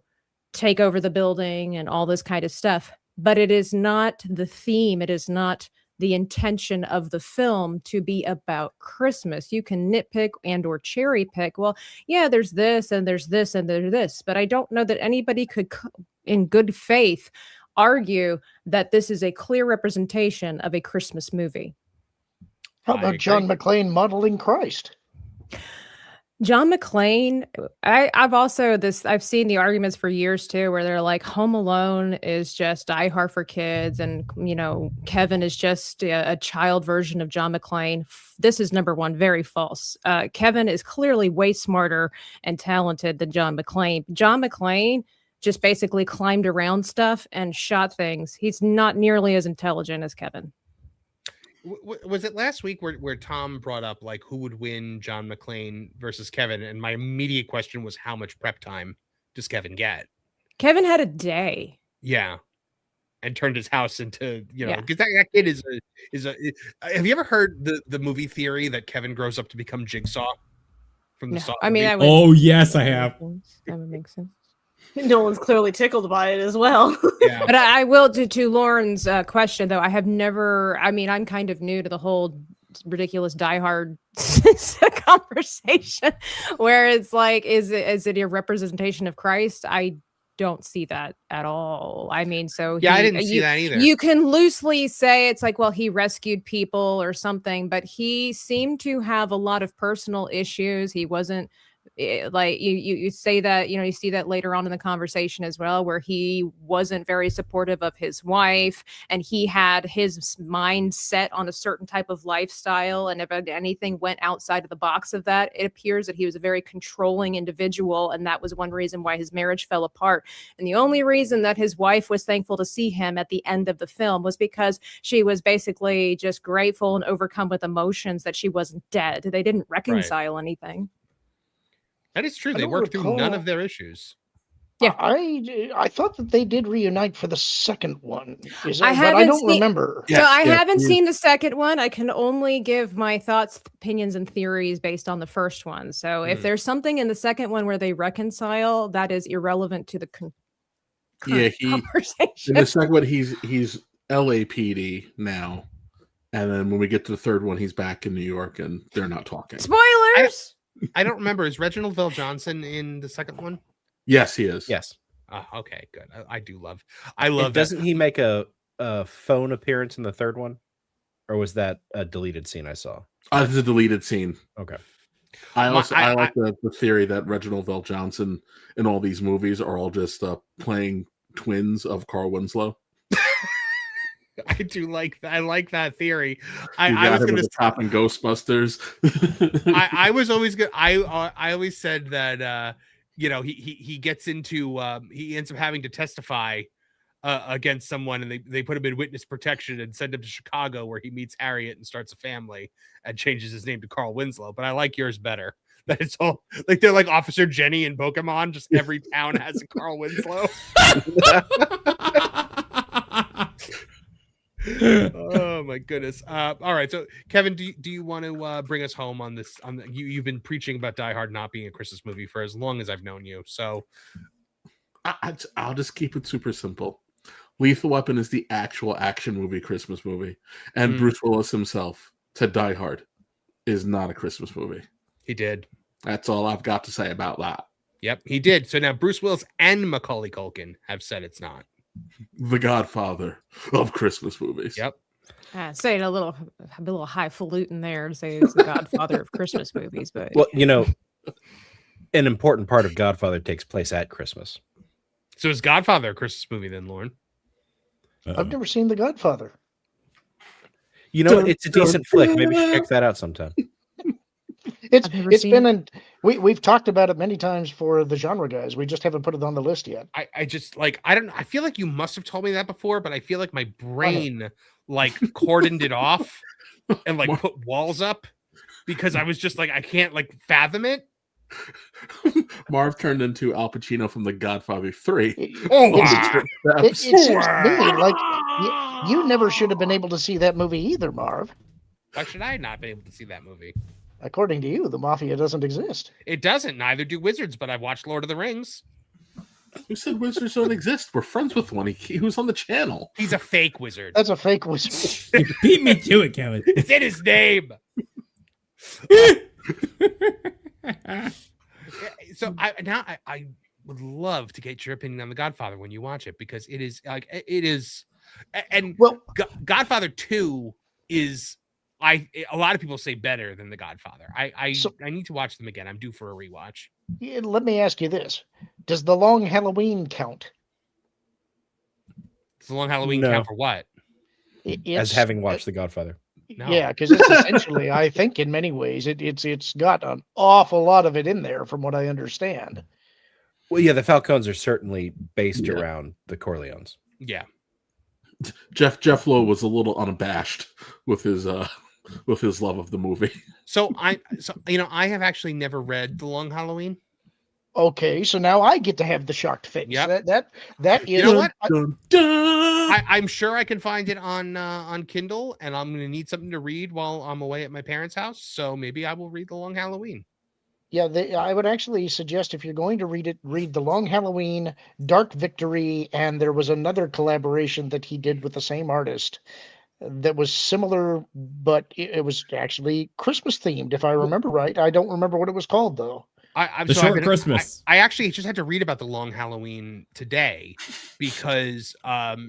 take over the building and all this kind of stuff. But it is not the theme. It is not the intention of the film to be about Christmas. You can nitpick and or cherry pick. Well, yeah, there's this and there's this and there's this, but I don't know that anybody could, in good faith, argue that this is a clear representation of a Christmas movie. How about John McClane modeling Christ? John McClane, I've seen the arguments for years too, where they're like, Home Alone is just Die Hard for kids, and Kevin is just a child version of John McClane. This is number one, very false. Kevin is clearly way smarter and talented than John McClane. John McClane just basically climbed around stuff and shot things. He's not nearly as intelligent as Kevin. Was it last week where Tom brought up like who would win, John McClane versus Kevin? And my immediate question was, how much prep time does Kevin get? Kevin had a day. Yeah. And turned his house into, because that kid is a. Have you ever heard the movie theory that Kevin grows up to become Jigsaw from the Saw? I mean, oh yes, I have. That would make sense. Nolan's clearly tickled by it as well. Yeah. But I will to Lauren's question though. I have never. I mean, I'm kind of new to the whole ridiculous Die Hard conversation, where it's like, is it a representation of Christ? I don't see that at all. I mean, so I didn't see that either. You can loosely say it's like, well, he rescued people or something, but he seemed to have a lot of personal issues. He wasn't. Like you say that, you see that later on in the conversation as well, where he wasn't very supportive of his wife, and he had his mind set on a certain type of lifestyle, and if anything went outside of the box of that, it appears that he was a very controlling individual, and that was one reason why his marriage fell apart. And the only reason that his wife was thankful to see him at the end of the film was because she was basically just grateful and overcome with emotions that she wasn't dead. They didn't reconcile anything. That is true. They worked through none of their issues. Yeah, I thought that they did reunite for the second one. But I don't remember. So I haven't seen the second one. I can only give my thoughts, opinions, and theories based on the first one. So if there's something in the second one where they reconcile, that is irrelevant to the conversation. In the second one, he's LAPD now, and then when we get to the third one, he's back in New York, and they're not talking. Spoilers. I don't remember. Is Reginald Vell Johnson in the second one? Yes, he is. Yes. Okay, good. I love. And doesn't he make a phone appearance in the third one, or was that a deleted scene I saw? It's a deleted scene. Okay. I like the theory that Reginald Vell Johnson in all these movies are all just playing twins of Carl Winslow. I do like that. I like that theory. I was going to top in Ghostbusters. I was always good. I always said that he gets into he ends up having to testify against someone, and they put him in witness protection and send him to Chicago, where he meets Harriet and starts a family and changes his name to Carl Winslow. But I like yours better. That it's all like they're like Officer Jenny in Pokemon. Just every town has a Carl Winslow. Oh my goodness. All right, so Kevin, do you want to bring us home on this? You've been preaching about Die Hard not being a Christmas movie for as long as I've known you, so I'll just keep it super simple. Lethal Weapon is the actual action movie Christmas movie, and Bruce Willis himself said Die Hard is not a Christmas movie. He did. That's all I've got to say about that. Yep, he did. So now Bruce Willis and Macaulay Culkin have said it's not. The Godfather of Christmas movies. Yep. Saying a little highfalutin there to say it's the Godfather of Christmas movies, but well, an important part of Godfather takes place at Christmas. So is Godfather a Christmas movie then, Lorn? I've never seen The Godfather. It's a decent flick. Maybe you should check that out sometime. We've talked about it many times for the genre guys. We just haven't put it on the list yet. I feel like you must have told me that before, but I feel like my brain cordoned it off and put walls up because I was just like, I can't fathom it. Marv turned into Al Pacino from The Godfather 3. It seems to me like you never should have been able to see that movie either, Marv. Why should I not be able to see that movie? According to you, the Mafia doesn't exist. It doesn't. Neither do Wizards, but I've watched Lord of the Rings. Who said Wizards don't exist? We're friends with one. He was on the channel. He's a fake wizard. That's a fake wizard. You beat me to it, Kevin. It's in his name. So I would love to get your opinion on The Godfather when you watch it, because it is Godfather 2 is A lot of people say better than The Godfather. I need to watch them again. I'm due for a rewatch. Yeah, let me ask you this: does The Long Halloween count? Does The Long Halloween count for what? As having watched The Godfather. No. Yeah, because it's essentially, I think, in many ways, it's got an awful lot of it in there, from what I understand. Well, yeah, the Falcones are certainly based around the Corleones. Yeah. Jeff Lowe was a little unabashed with his love of the movie. So I have actually never read The Long Halloween. Okay, so now I get to have the shocked face. Yep. That is. You know what? I'm sure I can find it on Kindle, and I'm going to need something to read while I'm away at my parents' house. So maybe I will read The Long Halloween. Yeah, I would actually suggest, if you're going to read it, read The Long Halloween, Dark Victory, and there was another collaboration that he did with the same artist that was similar, but it was actually Christmas themed, if I remember right. I don't remember what it was called, though. Christmas. I actually just had to read about The Long Halloween today because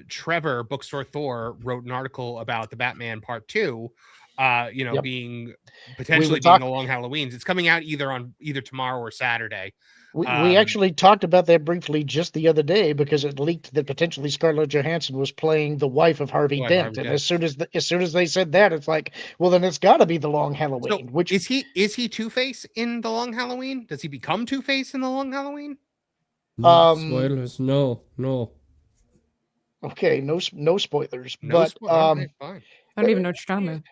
Trevor Bookstore Thor wrote an article about the Batman Part 2, being potentially being The Long Halloweens. It's coming out either tomorrow or Saturday. We actually talked about that briefly just the other day, because it leaked that potentially Scarlett Johansson was playing the wife of Harvey Dent, and as soon as they said that, it's like, well, then it's got to be The Long Halloween. So which is he Two-Face in The Long Halloween? Does he become Two-Face in The Long Halloween? Spoilers. No. Okay, no spoilers. No but spoilers. Okay, fine. I don't even know what you're talking about.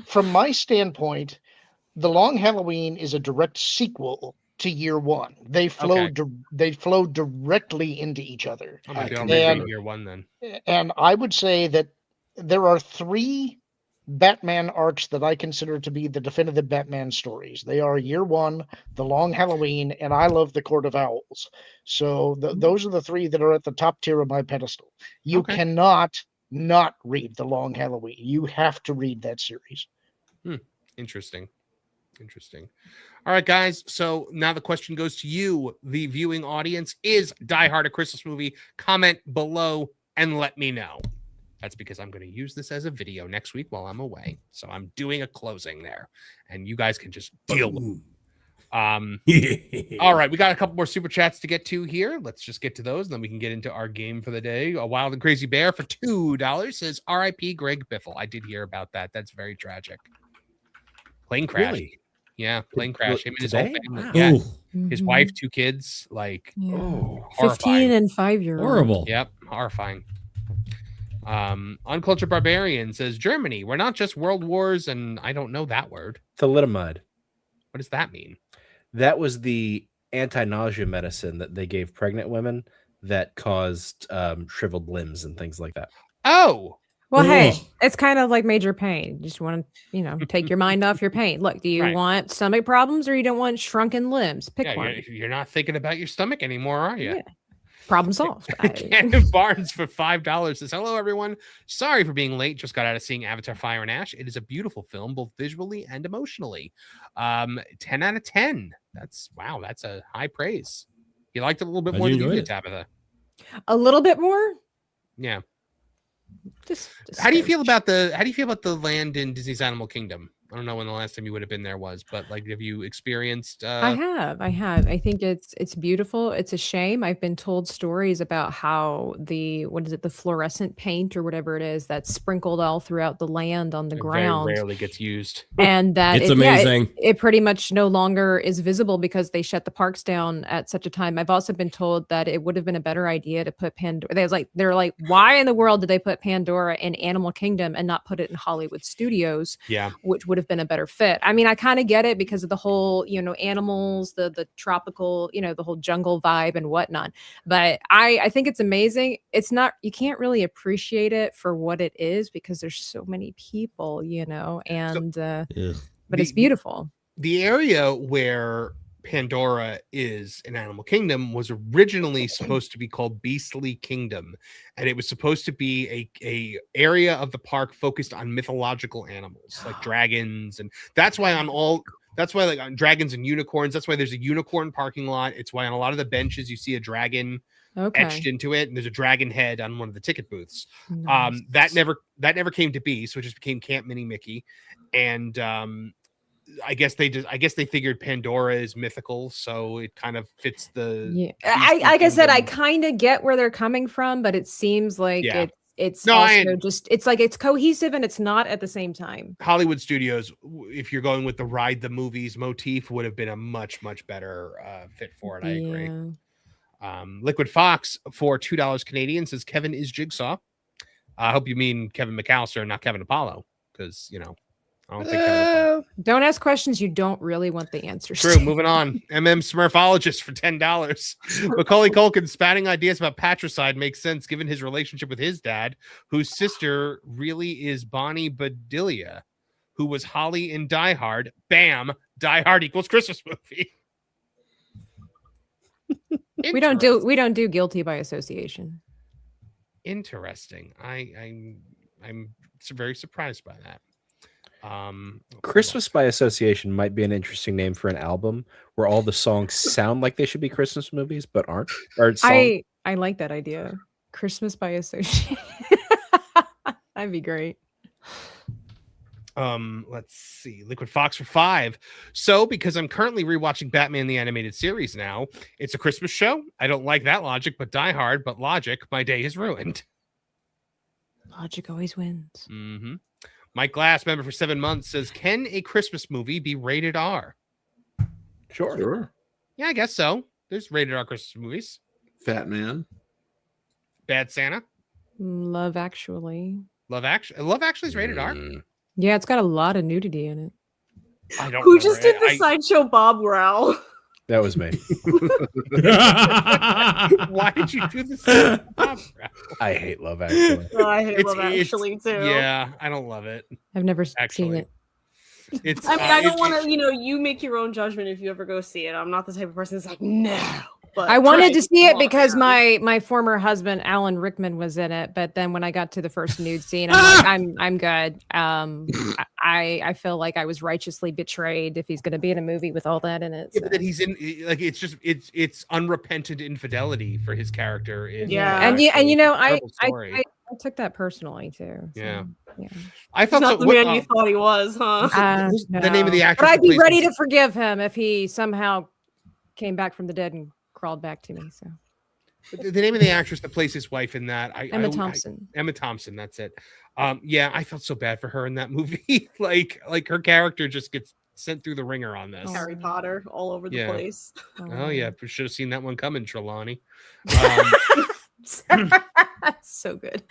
From my standpoint, The Long Halloween is a direct sequel to Year One. They flow directly into each other. I'm gonna read Year One then. And I would say that there are 3 Batman arcs that I consider to be the definitive Batman stories. They are Year One, The Long Halloween, and I Love the Court of Owls. So those are the 3 that are at the top tier of my pedestal. You cannot not read The Long Halloween. You have to read that series. Interesting. All right, guys. So now the question goes to you, the viewing audience. Is Die Hard a Christmas movie? Comment below and let me know. That's because I'm going to use this as a video next week while I'm away. So I'm doing a closing there, and you guys can just deal with it. All right, we got a couple more super chats to get to here. Let's just get to those, and then we can get into our game for the day. A Wild and Crazy Bear for $2 says, R.I.P. Greg Biffle. I did hear about that. That's very tragic. Plane crash. Really? Yeah, plane crash. Him and his Today? whole family. Wow. Yeah. His wife, 2 kids. Like, 15 and 5-year-old. Horrible. Yep, horrifying. Uncultured Barbarian says, Germany, we're not just world wars, and I don't know that word. Thalidomide. What does that mean? That was the anti-nausea medicine that they gave pregnant women that caused shriveled limbs and things like that. Oh. Well, hey, it's kind of like major pain. You just want to, take your mind off your pain. Look, do you want stomach problems or you don't want shrunken limbs? Pick one. You're not thinking about your stomach anymore, are you? Yeah. Problem solved. Cannon Barnes for $5 says, hello, everyone. Sorry for being late. Just got out of seeing Avatar Fire and Ash. It is a beautiful film, both visually and emotionally. 10 out of 10. That's a high praise. You liked it a little bit more than you did, Tabitha. A little bit more? Yeah. Just how do you feel about the land in Disney's Animal Kingdom? I don't know when the last time you would have been there was, but like, have you experienced? I have. I think it's beautiful. It's a shame. I've been told stories about how the fluorescent paint or whatever it is that's sprinkled all throughout the land on the ground very rarely gets used, and that it's amazing. It pretty much no longer is visible because they shut the parks down at such a time. I've also been told that it would have been a better idea to put Pandora. They're like, why in the world did they put Pandora in Animal Kingdom and not put it in Hollywood Studios? Yeah, which would have been a better fit. I mean, I kind of get it because of the whole, animals, the tropical, the whole jungle vibe and whatnot. But I think it's amazing. It's not, you can't really appreciate it for what it is because there's so many people, and but it's beautiful. The area where Pandora is in Animal Kingdom was originally supposed to be called Beastly Kingdom, and it was supposed to be a area of the park focused on mythological animals like dragons, and that's why on dragons and unicorns, that's why there's a unicorn parking lot. It's why on a lot of the benches you see a dragon etched into it, and there's a dragon head on one of the ticket booths. Nice. That never came to be, so it just became Camp Mini Mickey. And I guess they figured Pandora is mythical, so it kind of fits the. Yeah, like I said, I kind of get where they're coming from, but it seems like it's it's cohesive and it's not at the same time. Hollywood Studios, if you're going with the ride the movies motif, would have been a much better fit for it. I agree. Liquid Fox for $2 Canadian says Kevin is Jigsaw. I hope you mean Kevin McAllister, not Kevin Apollo, because I don't think Kevin Don't ask questions you don't really want the answers True. to. Moving on. Smurfologist for $10. Macaulay Culkin spouting ideas about patricide makes sense given his relationship with his dad, whose sister really is Bonnie Bedelia, who was Holly in Die Hard. Bam! Die Hard equals Christmas movie. We don't do guilty by association. Interesting. I'm very surprised by that. Christmas by association might be an interesting name for an album where all the songs sound like they should be Christmas movies but aren't. I like that idea. Christmas by association. That'd be great. Let's see. Liquid Fox for $5. So, because I'm currently rewatching Batman the Animated Series now, it's a Christmas show. I don't like that logic, but Die Hard, but logic, my day is ruined. Logic always wins. Mm-hmm. Mike Glass, member for 7 months, says, can a Christmas movie be rated R? Sure. Yeah, I guess so. There's rated R Christmas movies. Fat Man. Bad Santa. Love Actually. Love Actually is rated R. Yeah, it's got a lot of nudity in it. I don't. Who just did the Sideshow Bob growl? That was me. Why did you do this? I hate Love Actually. Oh, I hate Love Actually too. Yeah, I don't love it. I've never seen it. It's. I don't want to. You make your own judgment if you ever go see it. I'm not the type of person that's like, no. But I wanted to see it because my former husband Alan Rickman was in it, but then when I got to the first nude scene, I'm like, I'm good. I feel like I was righteously betrayed if he's going to be in a movie with all that in it. Yeah, but then he's in like it's unrepentant infidelity for his character. I took that personally too. So, yeah. Yeah. I felt not the man you thought he was, huh? The name of the actress. But I'd be ready to forgive him if he somehow came back from the dead and crawled back to me. So the name of the actress that plays his wife in that, Emma Thompson. Emma Thompson, that's it. Yeah, I felt so bad for her in that movie. like her character just gets sent through the ringer on this. Harry Potter all over the place. Oh yeah, should have seen that one coming, Trelawney. So good.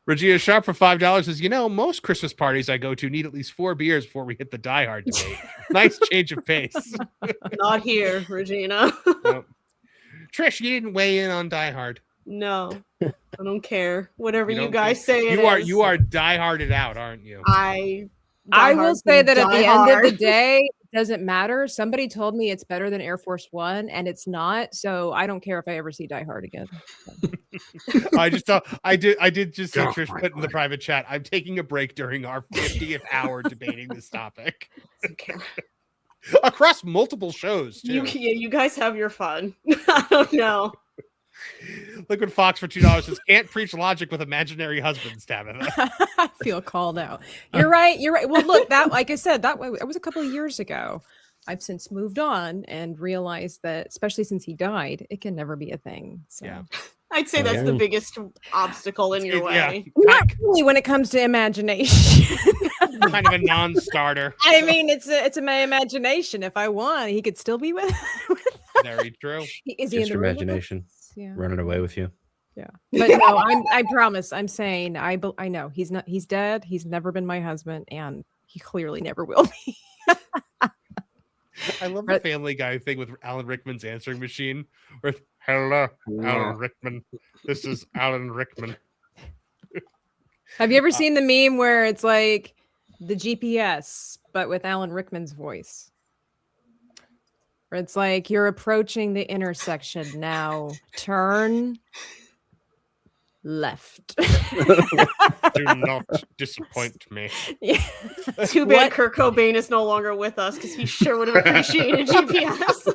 Regina Sharp for $5 says, most Christmas parties I go to need at least 4 beers before we hit the Die Hard debate. Nice change of pace. Not here, Regina. Nope. Trish, you didn't weigh in on Die Hard. No, I don't care. Whatever you guys say, you are die-harded out, aren't you? I will say that at the end of the day, it doesn't matter. Somebody told me it's better than Air Force One, and it's not. So I don't care if I ever see Die Hard again. I did just see Trish put in the private chat. I'm taking a break during our 50th hour debating this topic. Across multiple shows, too. You guys have your fun. I don't know. Liquid Fox for $2 says, can't preach logic with imaginary husbands, Tabitha. I feel called out. You're right. Well, look, like I said, that was a couple of years ago. I've since moved on and realized that, especially since he died, it can never be a thing. So. Yeah. I'd say that's the biggest obstacle in your way. Not really when it comes to imagination. Kind of a non-starter. I mean, it's my imagination. If I want, he could still be with. Very true. Is he Just in the imagination running away with you? Yeah, but no, I promise. I'm saying I know he's not. He's dead. He's never been my husband, and he clearly never will be. I love the Family Guy thing with Alan Rickman's answering machine. With hello, Alan Rickman. This is Alan Rickman. Have you ever seen the meme where it's like the GPS, but with Alan Rickman's voice? Where it's like, you're approaching the intersection now. Turn. left. Do not disappoint me. Yeah. Too bad Kurt Cobain is no longer with us because he sure would have appreciated GPS.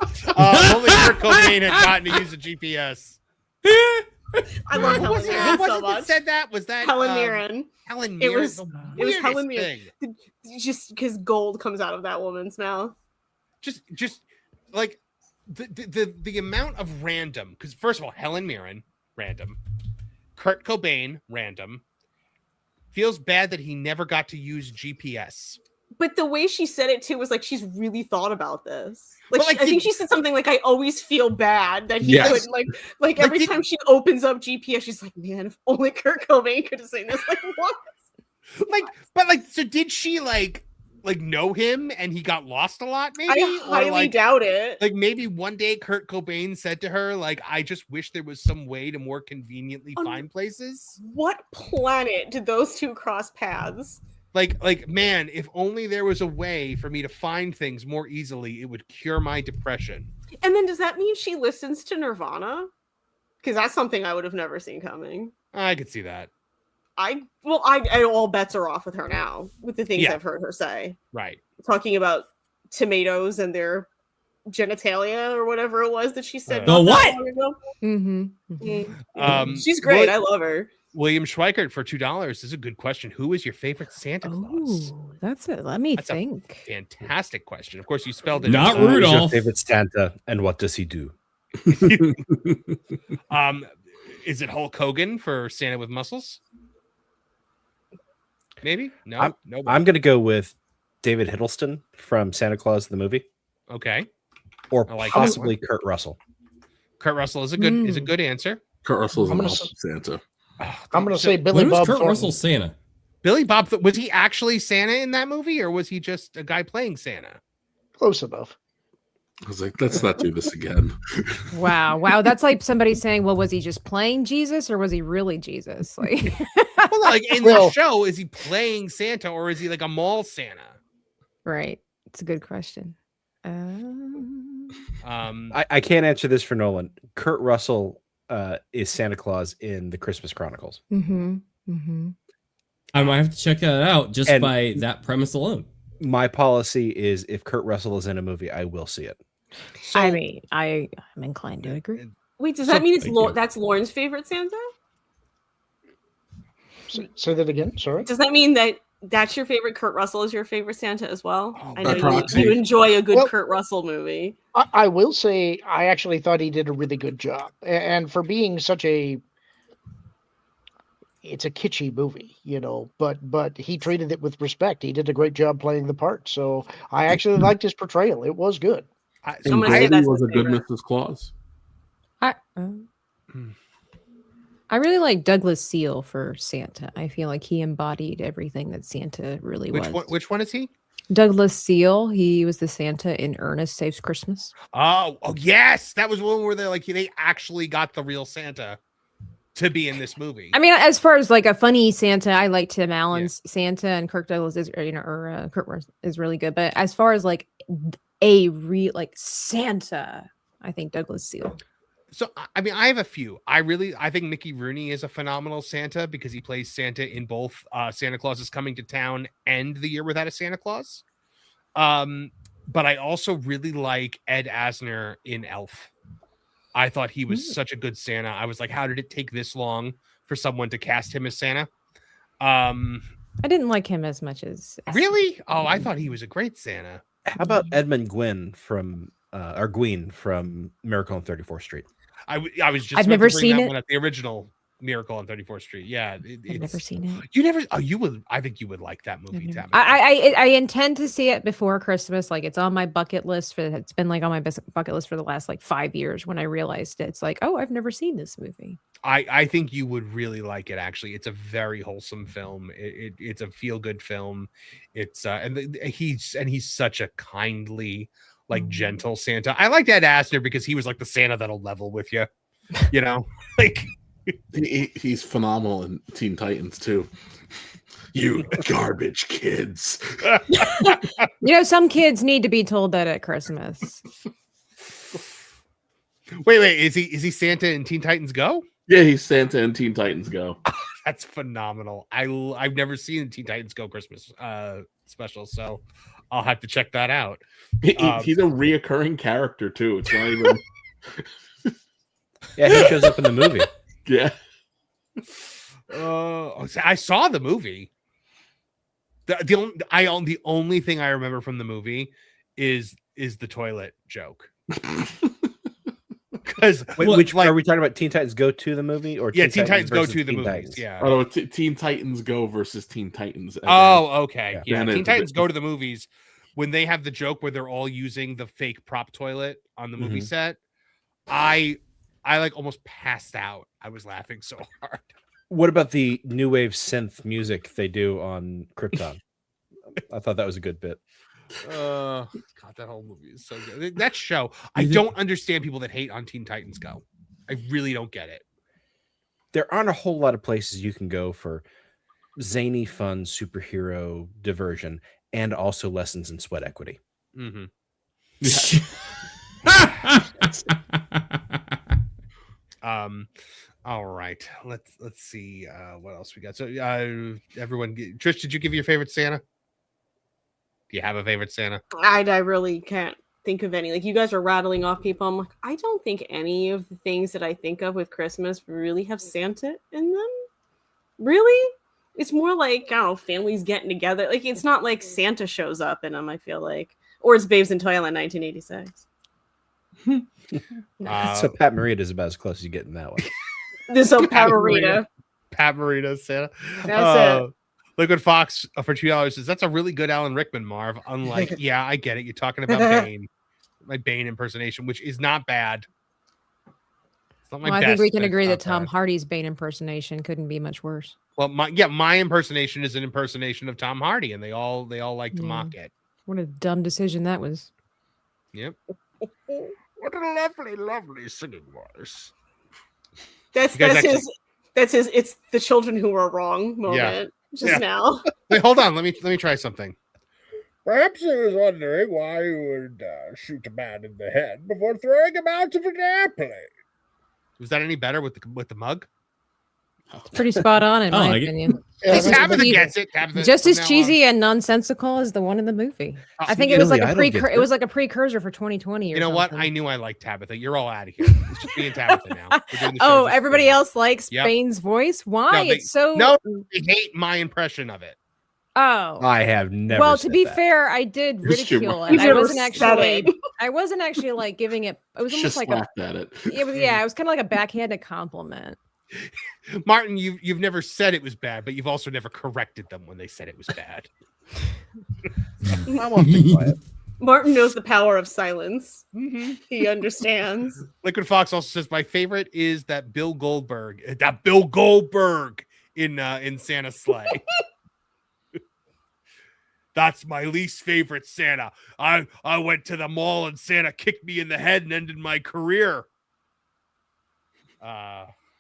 Only Kurt Cobain had gotten to use a GPS. I love Helen Mirren so much. Said that was that Helen Mirren. Helen Mirren. It was Helen Mirren. Just because gold comes out of that woman's mouth. Just like the amount of random. Because first of all, Helen Mirren, random. Kurt Cobain, random. Feels bad that he never got to use GPS. But the way she said it too was like she's really thought about this. Like, But, like, I think she said something like, "I always feel bad that he couldn't like every time she opens up GPS, she's like, man, if only Kurt Cobain could have seen this." Like what? So did she like know him and he got lost a lot? Maybe I highly doubt it. Like maybe one day Kurt Cobain said to her, like, I just wish there was some way to more conveniently find places. What planet did those two cross paths? Like, man, if only there was a way for me to find things more easily, it would cure my depression. And then does that mean she listens to Nirvana? Because that's something I would have never seen coming. I could see that. I all bets are off with her now with the things I've heard her say. Right. Talking about tomatoes and their genitalia or whatever it was that she said. The what? She's great. I love her. William Schweikert for $2 is a good question. Who is your favorite Santa Claus? That's it. Let me think. Fantastic question. Of course, you spelled it. Not Who's Rudolph. your favorite Santa, and what does he do? Is it Hulk Hogan for Santa with muscles? Maybe. No. I'm going to go with David Hiddleston from Santa Claus the movie. Okay. Or possibly Kurt Russell. Kurt Russell is a good answer. Kurt Russell is an awesome Santa. I'm going to say Billy Bob Kurt Thornton. Russell Santa? Billy Bob, was he actually Santa in that movie, or was he just a guy playing Santa? Close enough. I was like, let's not do this again. Wow. That's like somebody saying, well, was he just playing Jesus or was he really Jesus? Like, well, like in the show, is he playing Santa or is he like a mall Santa? Right. It's a good question. I can't answer this for Nolan. Kurt Russell is Santa Claus in the Christmas Chronicles. I might have to check that out just by that premise alone. My policy is if Kurt Russell is in a movie, I will see it. So, I mean, I'm inclined to agree. Wait, does that mean that's Lauren's favorite Santa? Say that again. Sorry. Does that mean that's your favorite? Kurt Russell is your favorite Santa as well? I know proxy. you enjoy a good Kurt Russell movie. I will say I actually thought he did a really good job, and for being such it's a kitschy movie, but he treated it with respect. He did a great job playing the part, so I actually liked his portrayal. It was good. I'm gonna say that's was a good Mrs. Claus. I really like Douglas Seal for Santa. I feel like he embodied everything that Santa really was. Which one is he? Douglas Seal. He was the Santa in Ernest Saves Christmas. Oh yes, that was one where they actually got the real Santa to be in this movie. I mean, as far as like a funny Santa, I like Tim Allen's Santa, and Kirk Douglas is, Kurt Russell is really good. But as far as like a real Santa, I think Douglas Seal. So, I mean, I have a few. I think Mickey Rooney is a phenomenal Santa because he plays Santa in both Santa Claus is Coming to Town and The Year Without a Santa Claus. But I also really like Ed Asner in Elf. I thought he was such a good Santa. I was like, how did it take this long for someone to cast him as Santa? I didn't like him as much as really? Oh, I thought he was a great Santa. How about Edmund Gwynn from Miracle on 34th Street? I was just I've never seen it. One at the original Miracle on 34th Street. Yeah, I've never seen it. You never? Oh, you would. I think you would like that movie. I intend to see it before Christmas. Like it's on my bucket list it's been like on my bucket list for the last like 5 years. When I realized it's like, oh, I've never seen this movie. I think you would really like it. Actually, it's a very wholesome film. It's a feel good film. It's he's such a kindly, gentle Santa. I like Ed Asner because he was like the Santa that'll level with you. Like. He's phenomenal in Teen Titans too. You garbage kids. Some kids need to be told that at Christmas. Wait, is he Santa in Teen Titans Go? Yeah, he's Santa in Teen Titans Go. That's phenomenal. I've never seen the Teen Titans Go Christmas special, so I'll have to check that out. He's a reoccurring character too. It's not even. Yeah, he shows up in the movie. Yeah. I saw the movie. The only thing I remember from the movie is the toilet joke. Because which are we talking about? Teen Titans Go to the movie, or Teen Titans Go versus to the Teen movies? Titans? Yeah. Oh, Teen Titans Go versus Teen Titans. Oh, okay. Yeah. Then Teen Titans Go to the movies when they have the joke where they're all using the fake prop toilet on the movie set. I like almost passed out. I was laughing so hard. What about the new wave synth music they do on Krypton? I thought that was a good bit. God, that whole movie is so good. That show, I don't understand people that hate on Teen Titans Go. I really don't get it. There aren't a whole lot of places you can go for zany, fun superhero diversion and also lessons in sweat equity. Mm-hmm. All right. Let's see what else we got. So everyone, Trish, did you give your favorite Santa? Do you have a favorite Santa? I really can't think of any. Like, you guys are rattling off people. I'm like, I don't think any of the things that I think of with Christmas really have Santa in them. Really? It's more like, I don't know, families getting together. Like, it's not like Santa shows up in them, I feel like. Or it's Babes in Toyland 1986. So Pat Morita is about as close as you get in that one. This old Pat Morita. Pat Morita Santa. That's it. Liquid Fox for $2 says that's a really good Alan Rickman, Marv. Unlike, yeah, I get it. You're talking about Bane, my Bane impersonation, which is not bad. It's not my I best, think we can but agree it's that not Tom bad. Hardy's Bane impersonation couldn't be much worse. Well, my impersonation is an impersonation of Tom Hardy, and they all like to mock it. What a dumb decision that was. Yep. What a lovely singing voice. That's his it's the children who were wrong moment now. Wait, hold on. Let me try something. Perhaps he was wondering why you would shoot a man in the head before throwing him out of an airplane. Was that any better with the mug? It's pretty spot on in my opinion. Tabitha gets it. Just as cheesy and nonsensical as the one in the movie. I think it was like a precursor for 2020. You know what? I knew I liked Tabitha. You're all out of here. It's just me and Tabitha now. Oh, everybody else likes Bane's voice. Why? It's so they hate my impression of it. Oh, I have never. Well, to be fair, I did ridicule it. I wasn't actually like giving it. It was almost Just like laughed at it. It was kind of like a backhanded compliment. Martin, you've never said it was bad, but you've also never corrected them when they said it was bad. I won't be quiet. Martin knows the power of silence. Mm-hmm. He understands. Liquid Fox also says my favorite is that Bill Goldberg in Santa's sleigh. That's my least favorite Santa. I went to the mall and Santa kicked me in the head and ended my career.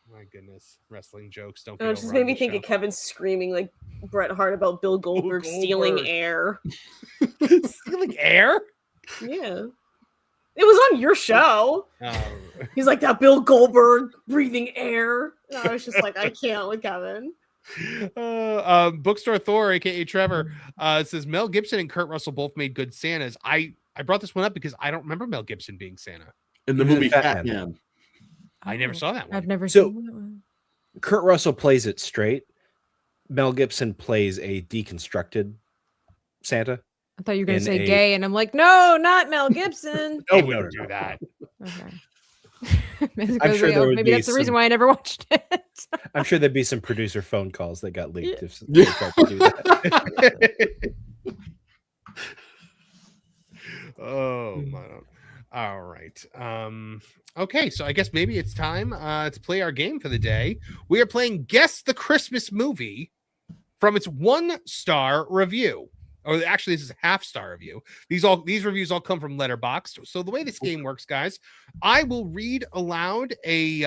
My goodness, wrestling jokes don't. It just made me think of Kevin screaming like Bret Hart about Bill Goldberg stealing air. Stealing air? Yeah, it was on your show. He's like that Bill Goldberg breathing air. And I was just like, I can't with Kevin. Bookstore Thor, aka Trevor, says Mel Gibson and Kurt Russell both made good Santas. I brought this one up because I don't remember Mel Gibson being Santa in the movie Fat Man. I never saw that one. I've never seen that one. Kurt Russell plays it straight. Mel Gibson plays a deconstructed Santa. I thought you were going to say gay, and I'm like, no, not Mel Gibson. No, we don't do that. Okay. I'm sure there would maybe that's the reason why I never watched it. I'm sure there'd be some producer phone calls that got leaked if they tried to do that. Oh my God. All right. Okay, so I guess maybe it's time to play our game for the day. We are playing Guess the Christmas Movie from its 1-star review. Or actually, this is a half-star review. These reviews all come from Letterboxd. So the way this game works, guys, I will read aloud a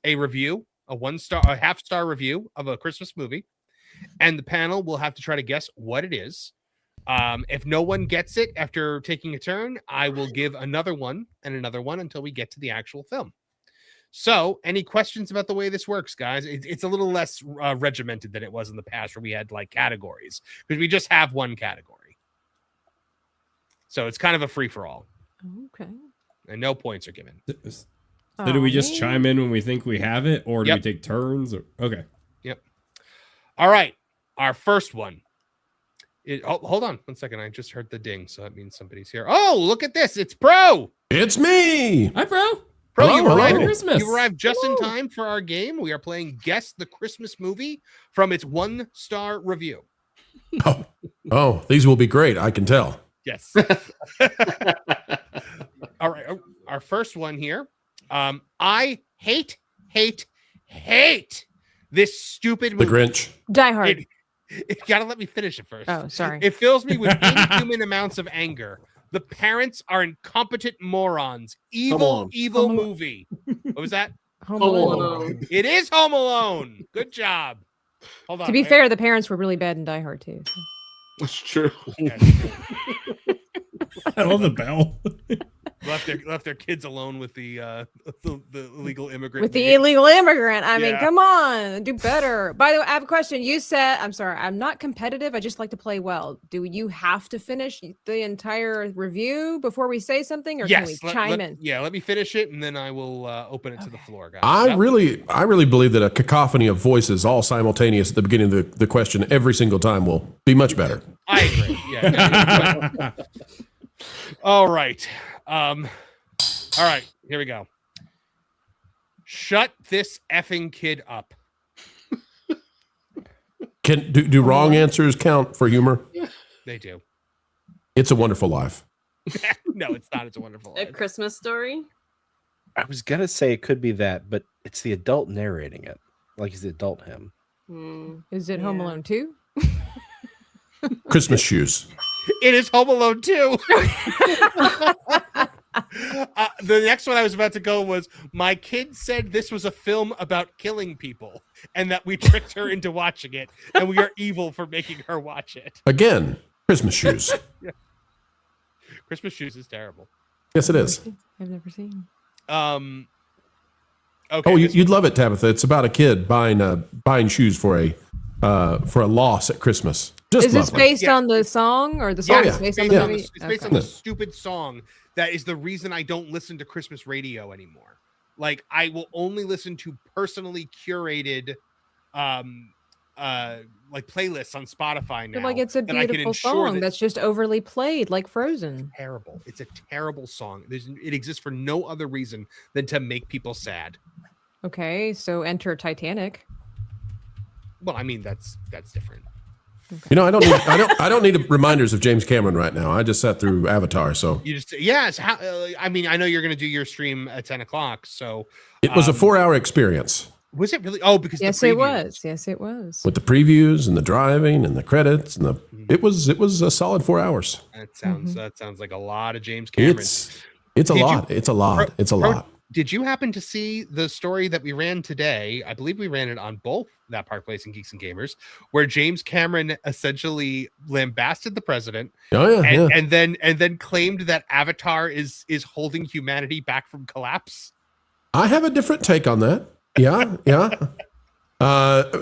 review, a half-star review of a Christmas movie, and the panel will have to try to guess what it is. If no one gets it after taking a turn, I will give another one and another one until we get to the actual film. So, any questions about the way this works, guys? It's a little less regimented than it was in the past, where we had like categories, because we just have one category. So it's kind of a free for all. Okay. And no points are given. So do we just chime in when we think we have it, or do we take turns? Or... Okay. Yep. All right. Our first one. Hold on 1 second. I just heard the ding, so that means somebody's here. Oh, look at this. It's Pro. It's me. Hi, Pro. Pro, hello. you arrived just in time for our game. We are playing Guess the Christmas Movie from its 1-star review. Oh, these will be great. I can tell. Yes. All right. Our first one here. I hate this stupid movie. The Grinch. Die Hard. You gotta let me finish it first. Oh, sorry. It fills me with inhuman amounts of anger. The parents are incompetent morons. Evil movie. What was that? Home Alone. It is Home Alone. Good job. Hold on. To be fair, the parents were really bad in Die Hard too. That's true. I love the bell. Left their kids alone with the illegal immigrant. With the illegal immigrant. I mean, come on, do better. By the way, I have a question. You said, I'm sorry, I'm not competitive. I just like to play well. Do you have to finish the entire review before we say something, or can we chime in? Yeah, let me finish it, and then I will open it to the floor, guys. I really believe that a cacophony of voices all simultaneous at the beginning of the question every single time will be much better. I agree. Yeah. All right. All right, here we go. Shut this effing kid up. Do wrong answers count for humor? They do. It's a Wonderful Life. No, it's not. It's a Wonderful Life. A Christmas Story? I was gonna say it could be that, but it's the adult narrating it. Like it's the adult him. Is it Home Alone 2? Christmas Shoes. It is Home Alone 2. The next one I was about to go was, my kid said this was a film about killing people and that we tricked her into watching it, and we are evil for making her watch it. Again, Christmas Shoes. Yeah. Christmas Shoes is terrible. Yes, it is. I've never seen. Okay. Oh, you'd love it, Tabitha. It's about a kid buying shoes for a loss at Christmas. Is this based on the song, or the song is based on the movie? It's based on the stupid song that is the reason I don't listen to Christmas radio anymore. Like, I will only listen to personally curated like playlists on Spotify now. Like, it's a beautiful song that's just overly played, like Frozen. Terrible. It's a terrible song. It exists for no other reason than to make people sad. Okay, so enter Titanic. Well, I mean, that's different. Okay. You know, I don't need reminders of James Cameron right now. I just sat through Avatar, so You just I mean, I know you're going to do your stream at 10:00, so it was a 4-hour experience. Was it really? Oh, because yes, it was. Yes, it was. With the previews and the driving and the credits and it was a solid 4 hours. That sounds like a lot of James Cameron. It's a lot. Did you happen to see the story that we ran today? I believe we ran it on both That Park Place and Geeks and Gamers, where James Cameron essentially lambasted the president. And then claimed that Avatar is holding humanity back from collapse. I have a different take on that. Yeah.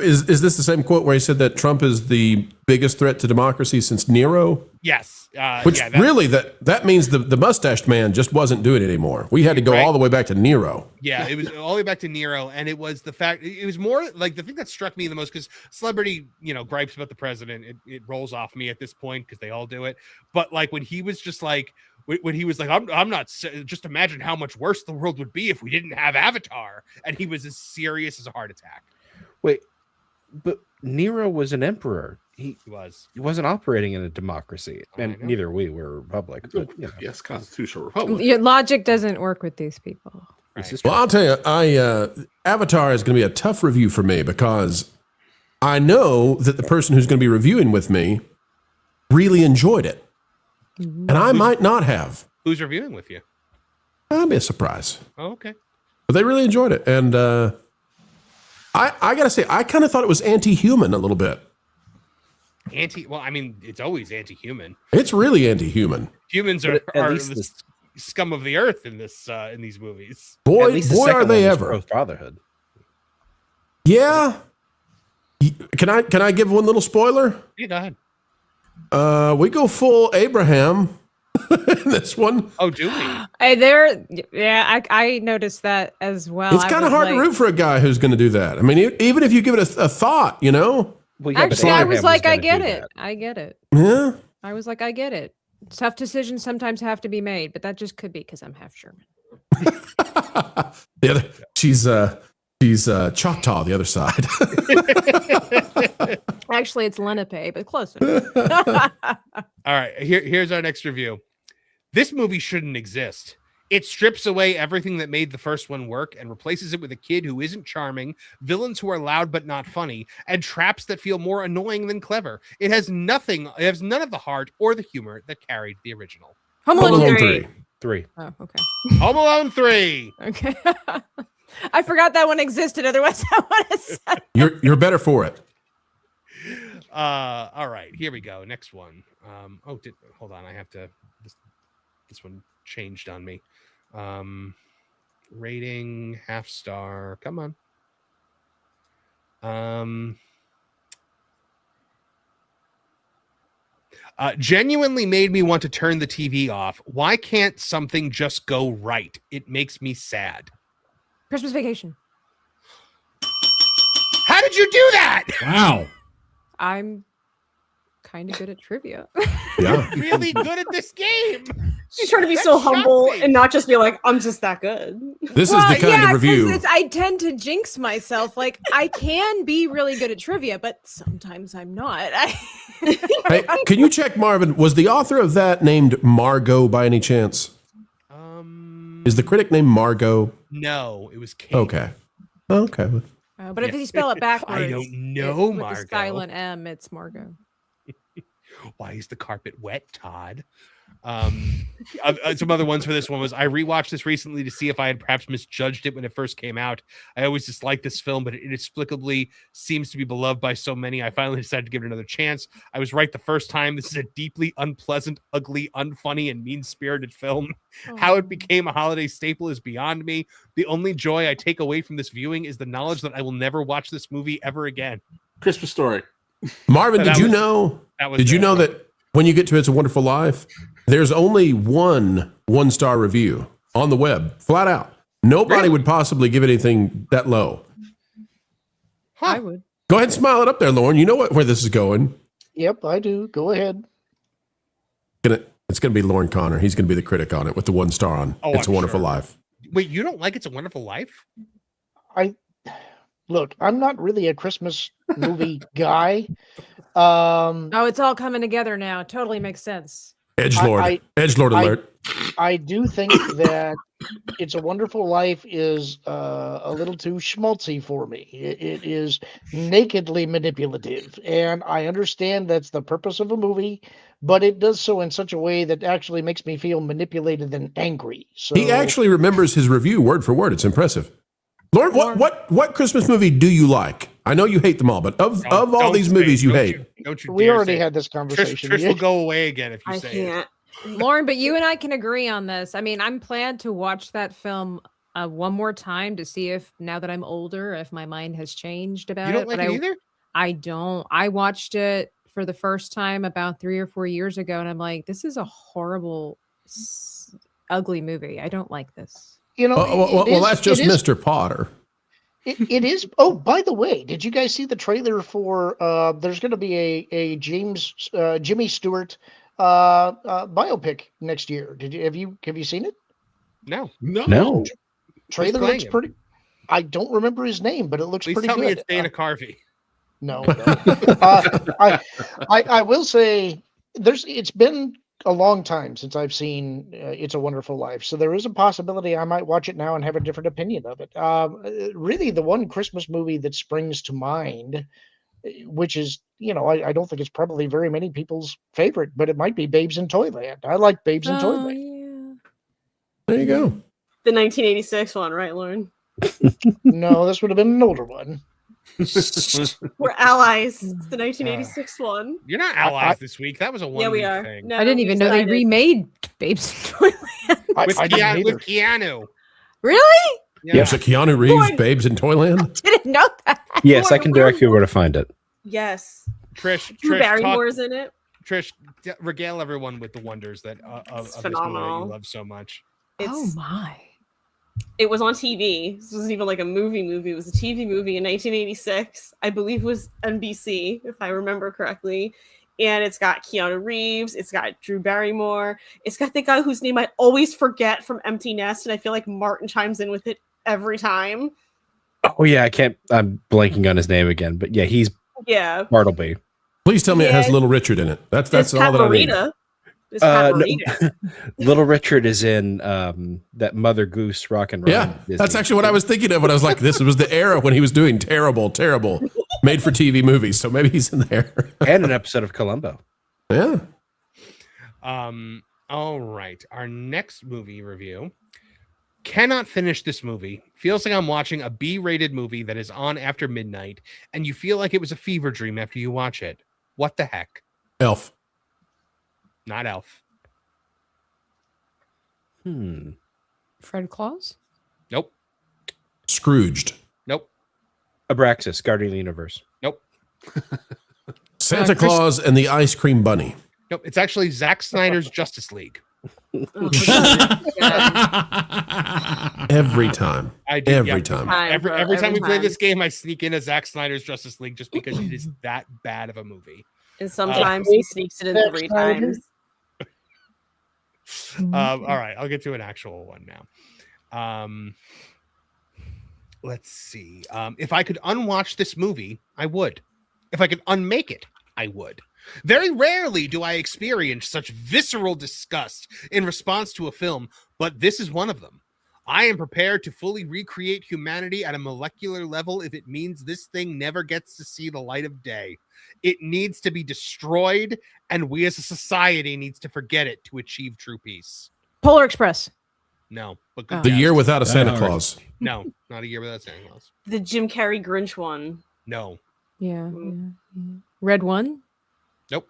Is this the same quote where he said that Trump is the biggest threat to democracy since Nero? Yes. Really, that means the mustached man just wasn't doing it anymore. We had to go all the way back to Nero. Yeah, it was all the way back to Nero, and it was the fact. It was more like the thing that struck me the most, because celebrity, gripes about the president, it rolls off me at this point because they all do it. But like when he was just like, when he was like, I'm not, just imagine how much worse the world would be if we didn't have Avatar, and he was as serious as a heart attack. Wait, but Nero was an emperor. He wasn't operating in a democracy, and neither we were a republic. But, yes, constitutional republic. Your logic doesn't work with these people. Right. Well, I'll tell you, Avatar is going to be a tough review for me because I know that the person who's going to be reviewing with me really enjoyed it, and I might not have. Who's reviewing with you? That'll be a surprise. Oh, okay. But they really enjoyed it, and I got to say, I kind of thought it was anti-human a little bit. Well, I mean, it's always anti-human. It's really anti-human. Humans but are at least scum of the earth in these movies. Boy, are they ever. Pro-fatherhood. Yeah. Can I give one little spoiler? Yeah, go ahead. We go full Abraham in this one. Oh, do we? I noticed that as well. It's kind of hard to root for a guy who's going to do that. I mean, even if you give it a thought, you know. Well, yeah, actually, I was like, I get it. I get it. Yeah. I was like, I get it. Tough decisions sometimes have to be made, but that just could be because I'm half German. The other, she's Choctaw, the other side. Actually, it's Lenape, but close. All right, here's our next review. This movie shouldn't exist. It strips away everything that made the first one work and replaces it with a kid who isn't charming, villains who are loud but not funny, and traps that feel more annoying than clever. It has none of the heart or the humor that carried the original. Home Alone 3. Oh, okay. Home Alone 3. Okay. I forgot that one existed. Otherwise, I would have said. You're better for it. All right, here we go. Next one. Hold on. I have to. This one changed on me. Rating half star. Come on. Genuinely made me want to turn the TV off. Why can't something just go right? It makes me sad. Christmas Vacation. How did you do that? Wow. I'm kind of good at trivia. Yeah. Really good at this game. She's trying to be so humble and not just be like, I'm just that good. This is the kind of review. I tend to jinx myself. Like, I can be really good at trivia, but sometimes I'm not. Hey, can you check, Marvin? Was the author of that named Margot by any chance? Is the critic named Margot? No, it was Kate. Okay. Okay. But if you spell it backwards, I don't know, with Margot. the silent M, it's Margot. Why is the carpet wet, Todd? Some other ones for this one was I rewatched this recently to see if I had perhaps misjudged it when it first came out. I always disliked this film, but it inexplicably seems to be beloved by so many. I finally decided to give it another chance. I was right the first time. This is a deeply unpleasant, ugly, unfunny, and mean-spirited film. How it became a holiday staple is beyond me. The only joy I take away from this viewing is the knowledge that I will never watch this movie ever again. Christmas Story. Marvin, did you know that when you get to It's a Wonderful Life, there's only one-star review on the web, flat out. Nobody would possibly give anything that low. I would. Go ahead and smile it up there, Lorn. You know where this is going. Yep, I do. Go ahead. It's going to be Lorn Conner. He's going to be the critic on it with the 1 star on It's a Wonderful Life. Wait, you don't like It's a Wonderful Life? Look, I'm not really a Christmas movie guy. It's all coming together now. Totally makes sense. Edgelord alert. I do think that It's a Wonderful Life is a little too schmaltzy for me. It is nakedly manipulative, and I understand that's the purpose of a movie, but it does so in such a way that actually makes me feel manipulated and angry. So He actually remembers his review word for word. It's impressive. Lorn, what Christmas movie do you like? I know you hate them all, but of all these movies you hate. We already had this conversation. Trish will go away again if you say it. Lorn, but you and I can agree on this. I mean, I'm planned to watch that film one more time to see if, now that I'm older, if my mind has changed about it. You don't like it either? I don't. I watched it for the first time about 3 or 4 years ago, and I'm like, this is a horrible, ugly movie. I don't like this. You know, that's just Mr. Potter. It is. Oh, by the way, did you guys see the trailer for? There's going to be a Jimmy Stewart biopic next year. Have you seen it? No. Trailer looks pretty. I don't remember his name, but it looks pretty good. Please tell me it's Dana Carvey. No. I will say it's been a long time since I've seen It's a Wonderful Life, so there is a possibility I might watch it now and have a different opinion of it. Really, the one Christmas movie that springs to mind, which is, I don't think it's probably very many people's favorite, but it might be Babes in Toyland. I like Babes in Toyland. Yeah. There you go. The 1986 one, right, Lauren? No, this would have been an older one. We're allies. It's the 1986 one. You're not allies this week. That was a one-week thing. No, I didn't even know they remade Babes in Toyland. with Keanu. Really? Yeah. There's a Keanu Reeves Babes in Toyland. Didn't know that. Yes, I can direct you where to find it. Yes. Trish Drew Barrymore's in it. Trish, regale everyone with the wonders that of this movie that phenomenal. you love so much. Oh my. It was on TV. This wasn't even like a movie. It was a TV movie in 1986. I believe it was NBC, if I remember correctly. And it's got Keanu Reeves. It's got Drew Barrymore. It's got the guy whose name I always forget from Empty Nest. And I feel like Martin chimes in with it every time. Oh yeah, I'm blanking on his name again, but yeah, he's Bartleby. Please tell me it has Little Richard in it. That's all that I need. Little Richard is in that Mother Goose Rock and Roll. Yeah, that's actually what I was thinking of when I was like, this was the era when he was doing terrible made for TV movies. So maybe he's in there. And an episode of Columbo. Yeah. All right. Our next movie review. Cannot finish this movie. Feels like I'm watching a B-rated movie that is on after midnight, and you feel like it was a fever dream after you watch it. What the heck? Elf. Not Elf. Fred Claus? Nope. Scrooged. Nope. Abraxas, Guardian of the Universe. Nope. Santa Claus and the Ice Cream Bunny. Nope. It's actually Zack Snyder's Justice League. Every time. I do, every time. Every time we play this game, I sneak in a Zack Snyder's Justice League just because it is that bad of a movie. And sometimes he sneaks it in 3 times. All right, I'll get to an actual one now. Let's see. If I could unwatch this movie, I would. If I could unmake it, I would. Very rarely do I experience such visceral disgust in response to a film, but this is one of them. I am prepared to fully recreate humanity at a molecular level if it means this thing never gets to see the light of day. It needs to be destroyed, and we as a society needs to forget it to achieve true peace. Polar Express. No, but good The guess. Year Without a Santa Claus. No, not A Year Without Santa Claus. The Jim Carrey Grinch one. No. Yeah. Red One? Nope.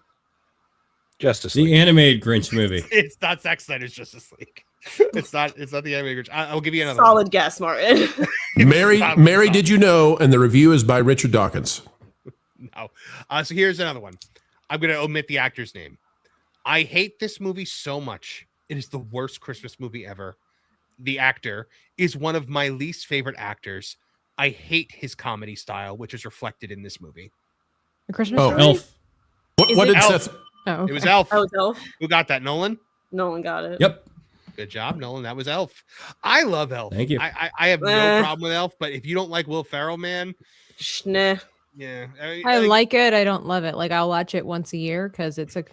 Justice League. The animated Grinch movie. It's not Zack Snyder's Justice League. It's not the animated Grinch. I'll give you another Solid one. guess, Martin. Mary, did you know? And the review is by Richard Dawkins. No. So here's another one. I'm going to omit the actor's name. I hate this movie so much. It is the worst Christmas movie ever. The actor is one of my least favorite actors. I hate his comedy style, which is reflected in this movie. A Christmas Oh, Story? Elf. What did Elf? Seth? Oh, okay. It was Elf. Oh, it's Elf. Who got that? Nolan? Nolan got it. Yep. Good job, Nolan. That was Elf. I love Elf. Thank you. I have no problem with Elf, but if you don't like Will Ferrell, man, Nah. yeah. I like it. I don't love it. Like I'll watch it once a year because it's a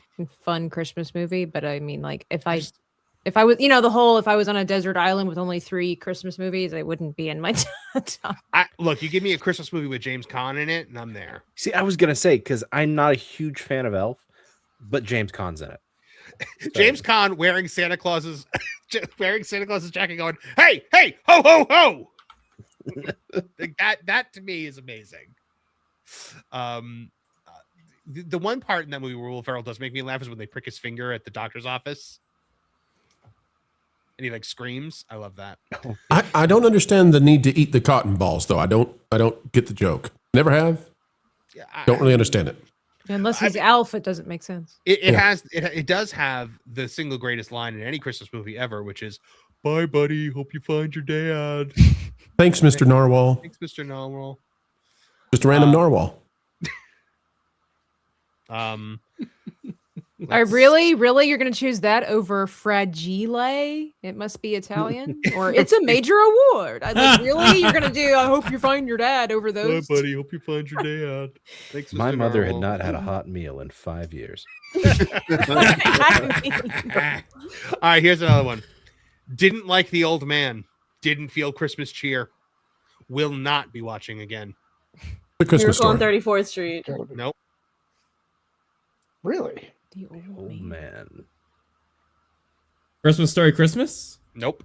fun Christmas movie. But I mean, like if I was, if I was on a desert island with only 3 Christmas movies, I wouldn't be in my top. Look, you give me a Christmas movie with James Caan in it, and I'm there. See, I was gonna say because I'm not a huge fan of Elf, but James Caan's in it. James Caan wearing Santa Claus's jacket, going, "Hey, hey, ho, ho, ho!" Like that to me is amazing. The one part in that movie where Will Ferrell does make me laugh is when they prick his finger at the doctor's office, and he like screams. I love that. I don't understand the need to eat the cotton balls, though. I don't get the joke. Never have. Yeah, Don't really understand it. Unless he's Elf, it doesn't make sense. It does have the single greatest line in any Christmas movie ever, which is, "Bye, buddy. Hope you find your dad." Thanks, Mr. Narwhal. Thanks, Mr. Narwhal. Just a random narwhal. Really, you're going to choose that over Fragile? It must be Italian, or it's a major award. Really, you're going to do? I hope you find your dad over those. Bye, buddy. Hope you find your dad. Thanks, My Mr. mother had Narwhal. not had a hot meal in 5 years. All right, here's another one. Didn't like the old man. Didn't feel Christmas cheer. Will not be watching again. The Christmas Miracle on Story. 34th Street. Nope. Really? The old man. Christmas Story Christmas? Nope.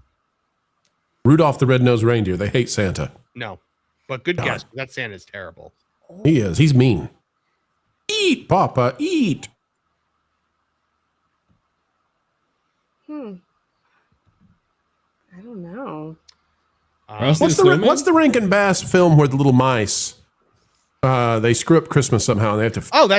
Rudolph the Red-Nosed Reindeer. They hate Santa. No. But good God. guess. That Santa's terrible. He is. He's mean. Eat, Papa, eat. I don't know. What's the Rankin Bass film where the little mice they screw up Christmas somehow and they have to fix Twas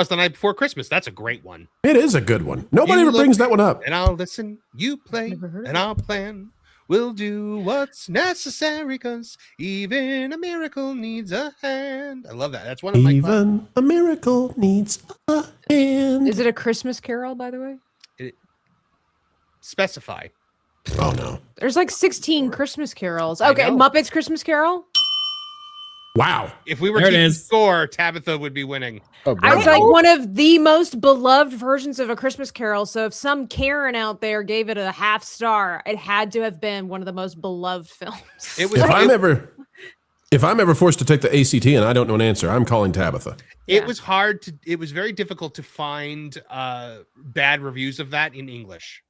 it? the night before Christmas. That's a great one. It is a good one. Nobody ever brings that one up. And I'll listen. You play, and I'll plan. We'll do what's necessary, cause even a miracle needs a hand. I love that. That's one of my. Even a miracle needs a hand. Is it a Christmas Carol, by the way? Specify. Oh no. There's like 16 Christmas carols. Okay, Muppets Christmas Carol. Wow. If we were keeping score, Tabitha would be winning. I was like one of the most beloved versions of A Christmas Carol. So if some Karen out there gave it a half star, it had to have been one of the most beloved films. It was. If I'm ever forced to take the ACT and I don't know an answer, I'm calling Tabitha. It was hard to. It was very difficult to find bad reviews of that in English.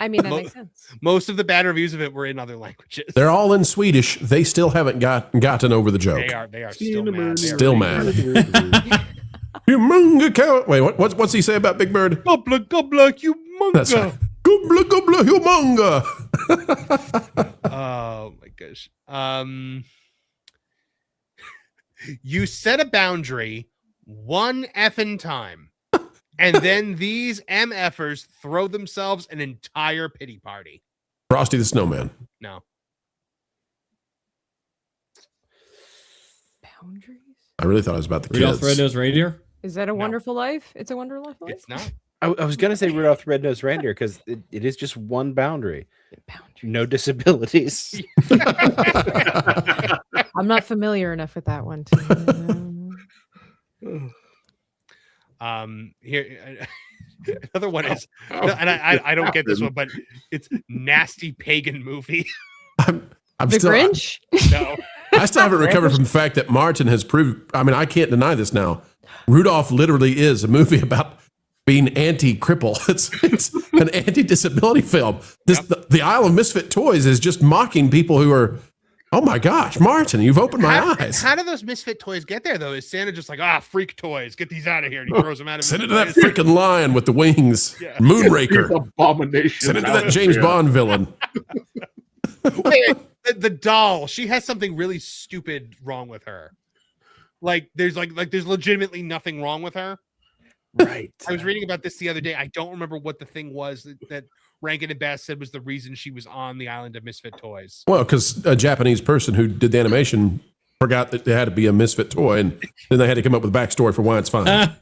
I mean, that makes sense. Most of the bad reviews of it were in other languages. They're all in Swedish. They still haven't gotten over the joke. They are still mad. Still mad. Humunga cow. Wait, what's he say about Big Bird? Gobbler, gobbler, humunga. That's right. Gobbler, gobbler, humunga. Oh my gosh. You set a boundary one effing time. And then these MFers throw themselves an entire pity party. Frosty the Snowman. No. Boundaries? I really thought it was about the Rudolph kids. Red-Nosed Reindeer? Is that a Wonderful Life? It's a Wonderful Life? It's not. I was going to say Rudolph the Red-Nosed Reindeer because it is just one boundary. No disabilities. I'm not familiar enough with that one. Here another one is, and I don't get this one, but it's nasty pagan movie. I'm the still, Grinch? No. I still haven't recovered from the fact that Martin has proved. I mean, I can't deny this now. Rudolph literally is a movie about being anti-cripple. It's an anti-disability film. The Isle of Misfit Toys is just mocking people who are. Oh my gosh, Martin, you've opened my eyes. How do those misfit toys get there, though? Is Santa just like, freak toys, get these out of here, and he throws them out of Send it to that freaking lion with the wings. Yeah. Moonraker. Abomination. Send it to that James Bond villain. Wait, the doll, she has something really stupid wrong with her. There's legitimately nothing wrong with her. Right. I was reading about this the other day. I don't remember what the thing was that Rankin and Bass said was the reason she was on the island of misfit toys. Well, because a Japanese person who did the animation forgot that there had to be a misfit toy, and then they had to come up with a backstory for why it's fine.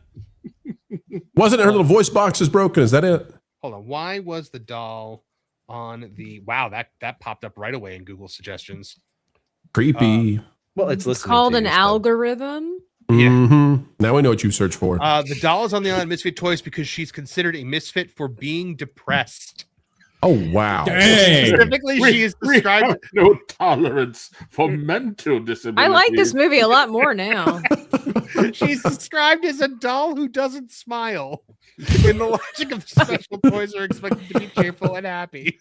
Wasn't it her little voice box is broken? Is that it? Hold on. Why was the doll on the... Wow, that popped up right away in Google suggestions. Creepy. Well, it's called an algorithm. Yeah. Mm-hmm. Now we know what you search for. The doll is on the island of misfit toys because she's considered a misfit for being depressed. Oh, wow. Dang. Specifically, she is described... have no tolerance for mental disability. I like this movie a lot more now. She's described as a doll who doesn't smile. In the logic of the special toys are expected to be cheerful and happy.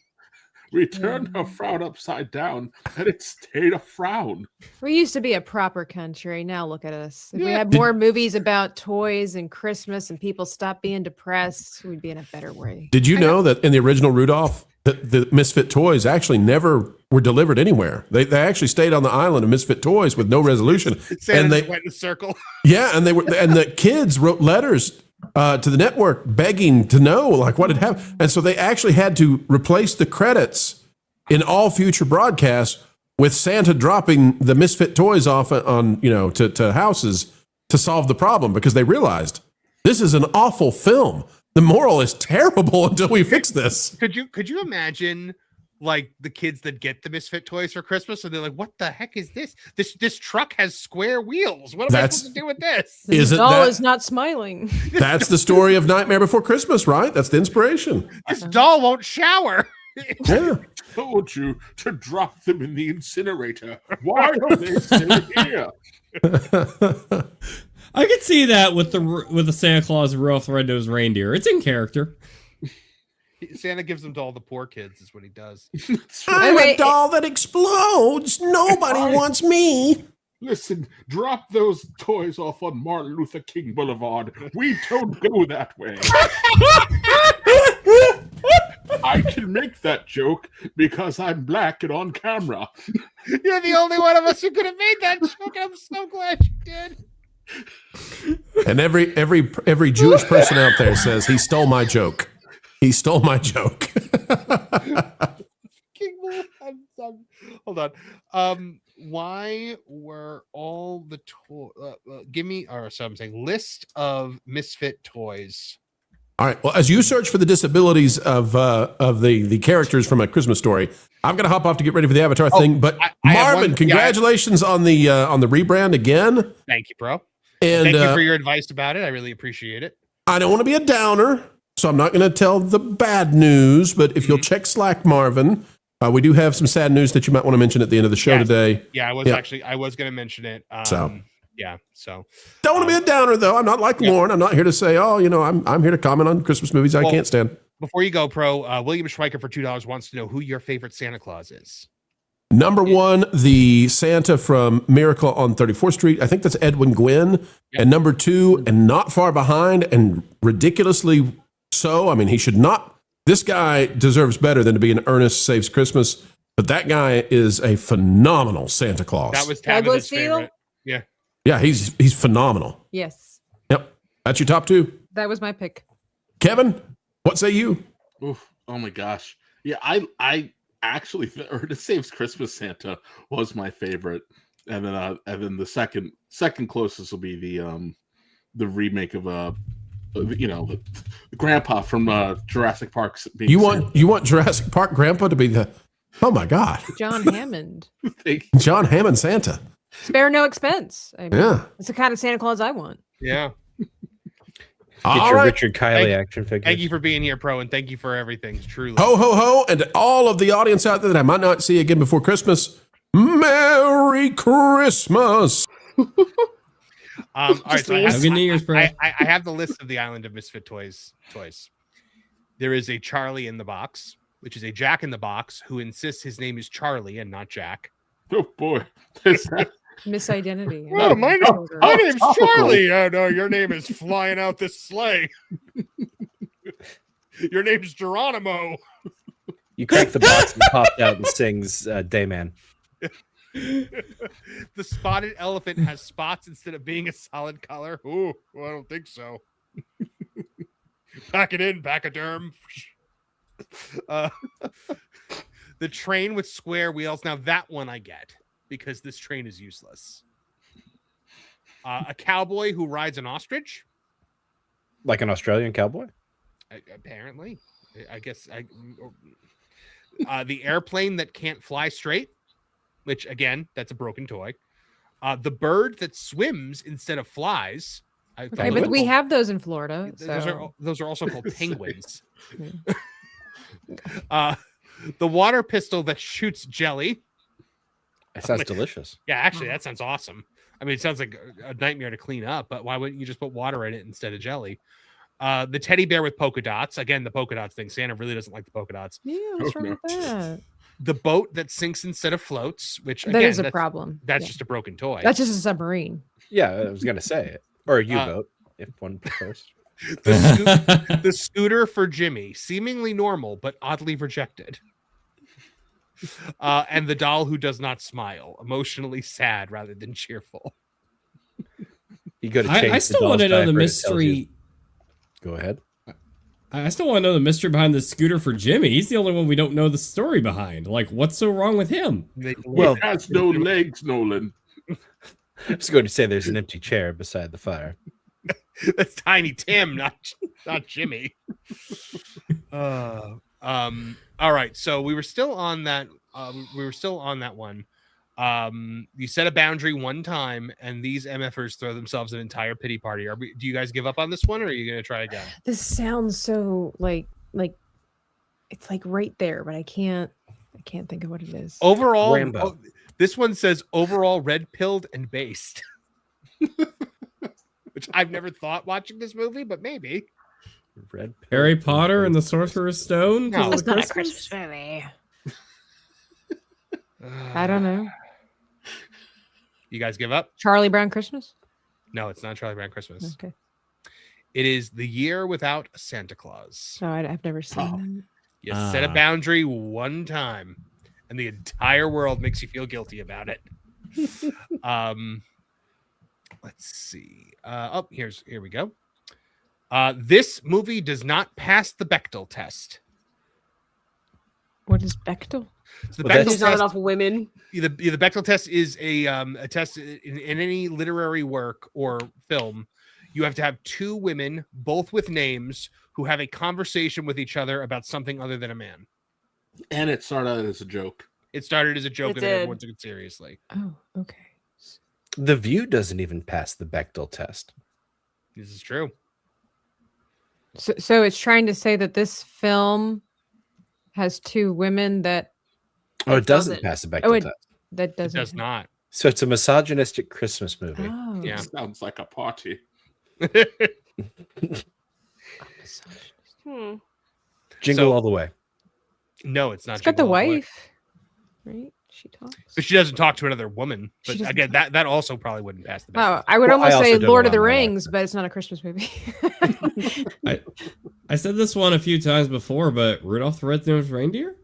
We turned her frown upside down, and it stayed a frown. We used to be a proper country. Now look at us. If we had more movies about toys and Christmas and people stopped being depressed, we'd be in a better way. Did you know that in the original Rudolph, the Misfit Toys actually never were delivered anywhere? They actually stayed on the island of Misfit Toys with no resolution. And they went in a circle. Yeah, and the kids wrote letters to the network begging to know what had happened. And so they actually had to replace the credits in all future broadcasts with Santa dropping the Misfit Toys off on, to houses to solve the problem, because they realized this is an awful film. The moral is terrible until we fix this. Could you imagine the kids that get the Misfit Toys for Christmas and they're like, what the heck is this? This truck has square wheels. What am I supposed to do with this? The doll is not smiling. That's the story of Nightmare Before Christmas, right? That's the inspiration. This doll won't shower. Yeah. I told you to drop them in the incinerator. Why are they still here? I could see that with the Santa Claus Rudolph the Red-Nosed Reindeer. It's in character. Santa gives them to all the poor kids, is what he does. I'm a doll that explodes. Nobody wants me. Listen, drop those toys off on Martin Luther King Boulevard. We don't go that way. I can make that joke because I'm black and on camera. You're the only one of us who could have made that joke. I'm so glad you did. And every Jewish person out there says he stole my joke. He stole my joke. Hold on. Why were all the give me, or so I'm saying, list of misfit toys? All right. Well, as you search for the disabilities of the characters from A Christmas Story, I'm going to hop off to get ready for the Avatar thing. But Marvin, congratulations on the rebrand again. Thank you, bro. And thank you for your advice about it. I really appreciate it. I don't want to be a downer, so I'm not going to tell the bad news. But if you'll check Slack, Marvin, we do have some sad news that you might want to mention at the end of the show today. Yeah, I was going to mention it. So don't want to be a downer though. I'm not like Lorn. I'm not here to say, I'm here to comment on Christmas movies I can't stand. Before you go, Pro, William Schweiker for $2 wants to know who your favorite Santa Claus is. Number one, the Santa from Miracle on 34th Street. I think that's Edwin Gwynn. Yep. And number two, and not far behind, and ridiculously so. I mean, he should not. This guy deserves better than to be an Ernest Saves Christmas. But that guy is a phenomenal Santa Claus. That was Tabitha's favorite. Yeah. Yeah, he's phenomenal. Yes. Yep. That's your top two. That was my pick. Kevin, what say you? Oof, oh my gosh. Yeah, I actually Ernest Saves Christmas Santa was my favorite. And then the second closest will be the remake of the grandpa from Jurassic Park. You want Jurassic Park grandpa to be the oh my god. John Hammond. John Hammond Santa. Spare no expense. I mean, yeah. It's the kind of Santa Claus I want. Yeah. Get your Richard Kiley action figures. Thank you for being here, Pro, and thank you for everything. Truly. Ho, ho, ho. And to all of the audience out there that I might not see again before Christmas, Merry Christmas. All right, so Have a good New Year's, Pro. I have the list of the Island of Misfit Toys. There is a Charlie in the Box, which is a Jack in the Box who insists his name is Charlie and not Jack. Oh, boy. Misidentity. Oh, my name's Charlie. Oh, no, your name is flying out this sleigh. Your name's Geronimo. You crack the box and popped out and sings Dayman. The spotted elephant has spots instead of being a solid color. Ooh, well, I don't think so. Pack it in, pachyderm. The train with square wheels. Now that one I get because this train is useless. A cowboy who rides an ostrich. Like an Australian cowboy? Apparently. I guess. The airplane that can't fly straight, which, again, that's a broken toy. The bird that swims instead of flies. Okay, but we have those in Florida. Those are also called penguins. The water pistol that shoots jelly. That sounds delicious. Yeah, actually, that sounds awesome. I mean, it sounds like a nightmare to clean up, but why wouldn't you just put water in it instead of jelly? The teddy bear with polka dots. Again, the polka dots thing. Santa really doesn't like the polka dots. Yeah, what's wrong with that? The boat that sinks instead of floats, which that is a problem. That's just a broken toy. That's just a submarine. Yeah, I was going to say it. Or a U-boat, if one prefers. The scooter for Jimmy, seemingly normal, but oddly rejected. And the doll who does not smile, emotionally sad rather than cheerful. You go to I still want to know the mystery. Go ahead. I still want to know the mystery behind the scooter for Jimmy. He's the only one we don't know the story behind. Like, what's so wrong with him? Well, it has no legs, Nolan. I was going to say there's an empty chair beside the fire. That's Tiny Tim, not Jimmy. All right, so we were still on that. One. You set a boundary one time, and these MFers throw themselves an entire pity party. Do you guys give up on this one, or are you going to try again? This sounds so like it's like right there, but I can't think of what it is. Overall, this one says overall red-pilled and based. Which I've never thought watching this movie, but maybe. Harry Potter and the Sorcerer's Stone? No, it's not a Christmas movie. I don't know. You guys give up? Charlie Brown Christmas? No, it's not Charlie Brown Christmas. Okay. It is The Year Without Santa Claus. No, I've never seen them. You set a boundary one time, and the entire world makes you feel guilty about it. Let's see. Here we go. This movie does not pass the Bechdel test. What is Bechdel? So the Bechdel There's not test, enough women. the Bechdel test is a test in any literary work or film. You have to have two women, both with names, who have a conversation with each other about something other than a man. And it started out as a joke. It started as a joke, It and then everyone did. took it seriously. Oh, okay. The View doesn't even pass the Bechdel test. This is true. So it's trying to say that this film has two women that. Oh, it doesn't pass the Bechdel test. That It doesn't. does not. So it's a misogynistic Christmas movie. Oh. Yeah. Sounds like a party. Jingle all the way. No, it's not. It's got the Jingle All Way. wife, right? She talks. But she doesn't talk to another woman. She But doesn't again, that also probably wouldn't pass the Oh, Bechdel. I would Well, I almost also say don't Lord of know the my life. Rings, but it's not a Christmas movie. I said this one a few times before, but Rudolph the Red-Nosed Reindeer?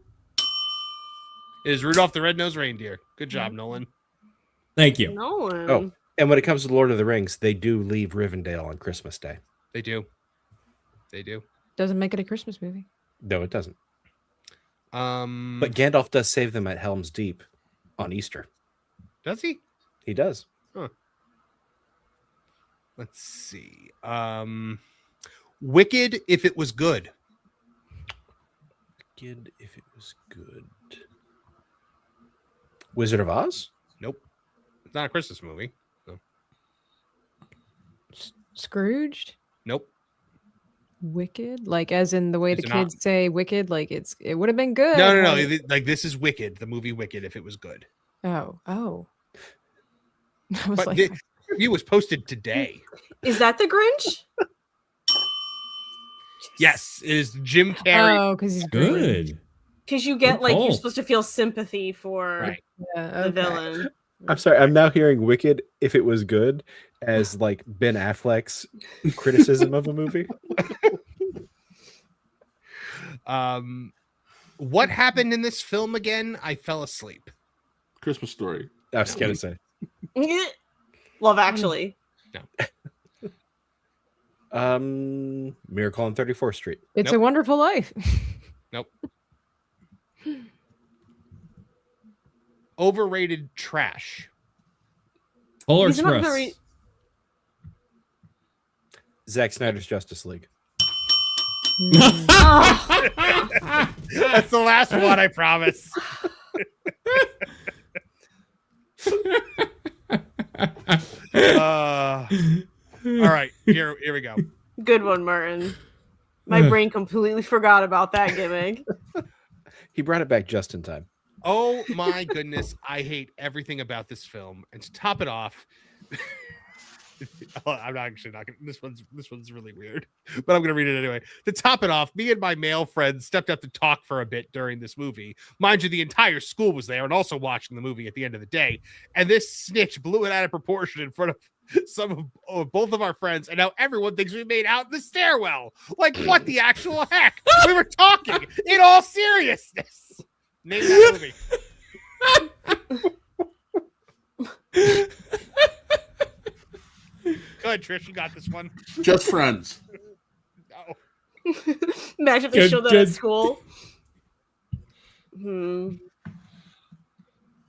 It is Rudolph the Red-Nosed Reindeer. Good job, Nolan. Thank you. Nolan. Oh, and when it comes to Lord of the Rings, they do leave Rivendell on Christmas Day. They do. They do. Doesn't make it a Christmas movie. No, it doesn't. But But Gandalf does save them at Helm's Deep on Easter. does he? He does. Huh. Let's see. Wicked if it was good. Wicked if it was good. Wizard of Oz? Nope. It's not a Christmas movie. No. Scrooged? Nope. Wicked? Like as in the way the Is it not? kids say wicked, like it would have been good. No. like- Like this is Wicked, the movie Wicked, if it was good. Oh. I was But like, the review was posted today. Is that the Grinch? Yes, it is Jim Carrey. oh, because he's Good. Because you get Good like call. you're supposed to feel sympathy for Right. Yeah, the okay. villain. I'm sorry, I'm now hearing Wicked if it was good as like Ben Affleck's criticism of a movie. What happened in this film again? I fell asleep. Christmas Story. I was gonna say. Love Actually. Miracle on 34th Street. It's Nope. a Wonderful Life. Nope. Overrated trash. Polar He's not Express. very. Zack Snyder's Justice League. That's the last one, I promise. All right, here we go. Good one, Martin. My brain completely forgot about that gimmick. He brought it back just in time. Oh my goodness, I hate everything about this film. And to top it off, I'm actually not gonna. This one's really weird, but I'm gonna read it anyway. To top it off, me and my male friends stepped up to talk for a bit during this movie. Mind you, the entire school was there and also watching the movie at the end of the day. And this snitch blew it out of proportion in front of both of our friends, and now everyone thinks we made out in the stairwell. Like, what the actual heck? We were talking in all seriousness. Name that movie. Good, Trish, you got this one. Just Friends. No. Imagine if they showed that at school.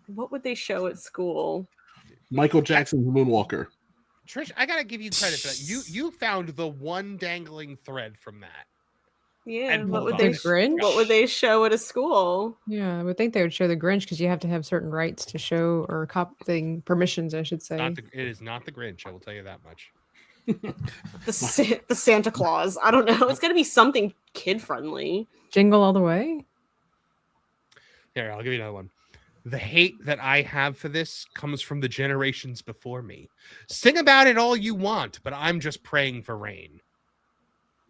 What would they show at school? Michael Jackson's Moonwalker. Trish, I gotta give you credit for that. You found the one dangling thread from that. Yeah. And What would pulled they? off. Grinch? What would they show at a school? Yeah, I would think they would show the Grinch because you have to have certain rights to show or permissions, I should say. It is not the Grinch. I will tell you that much. The Santa Claus. I don't know. It's gonna be something kid friendly. Jingle All the Way. Here, I'll give you another one. The hate that I have for this comes from the generations before me. Sing about it all you want, but I'm just praying for rain.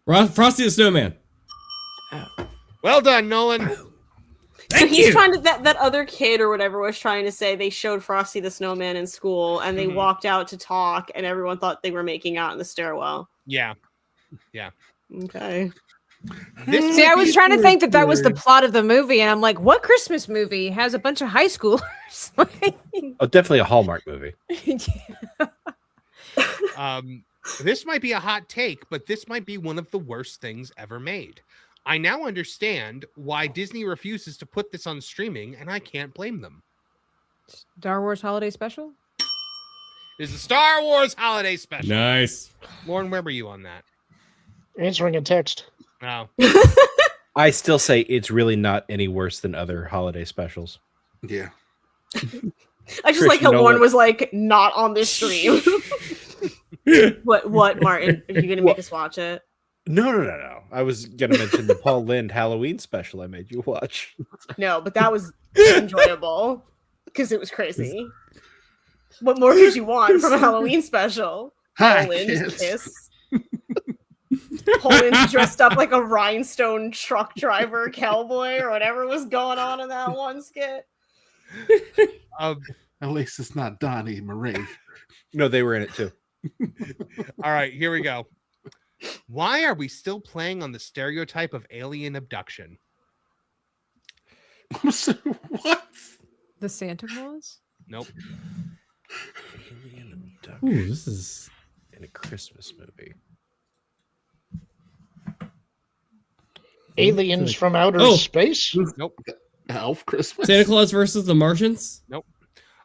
Frosty the Snowman. Well done, Nolan. So he's trying to that other kid or whatever was trying to say they showed Frosty the Snowman in school and they walked out to talk and everyone thought they were making out in the stairwell. Yeah. Okay. See, I was trying to think that was the plot of the movie, and I'm like, what Christmas movie has a bunch of high schoolers? Oh, definitely a Hallmark movie. This might be a hot take, but this might be one of the worst things ever made. I now understand why Disney refuses to put this on streaming, and I can't blame them. Star Wars Holiday Special? It is the Star Wars Holiday Special. Nice. Lauren, where were you on that? Answering a text. Oh. I still say it's really not any worse than other holiday specials. Yeah. I just Trish, like how you know Lauren what? was like, not on this stream. What, Martin? Are you going to make us watch it? No. I was going to mention the Paul Lynde Halloween special I made you watch. No, but that was enjoyable because it was crazy. What more could you want from a Halloween special? Hi, Poland's kids. kiss. Poland's dressed up like a rhinestone truck driver, cowboy, or whatever was going on in that one skit. At least it's not Donnie Marie. No, they were in it too. All right, here we go. Why are we still playing on the stereotype of alien abduction? What? The Santa Claus? Nope. Alien abduction. Ooh, this is in a Christmas movie. Aliens from outer space? Nope. Elf Christmas. Santa Claus versus the Martians? Nope.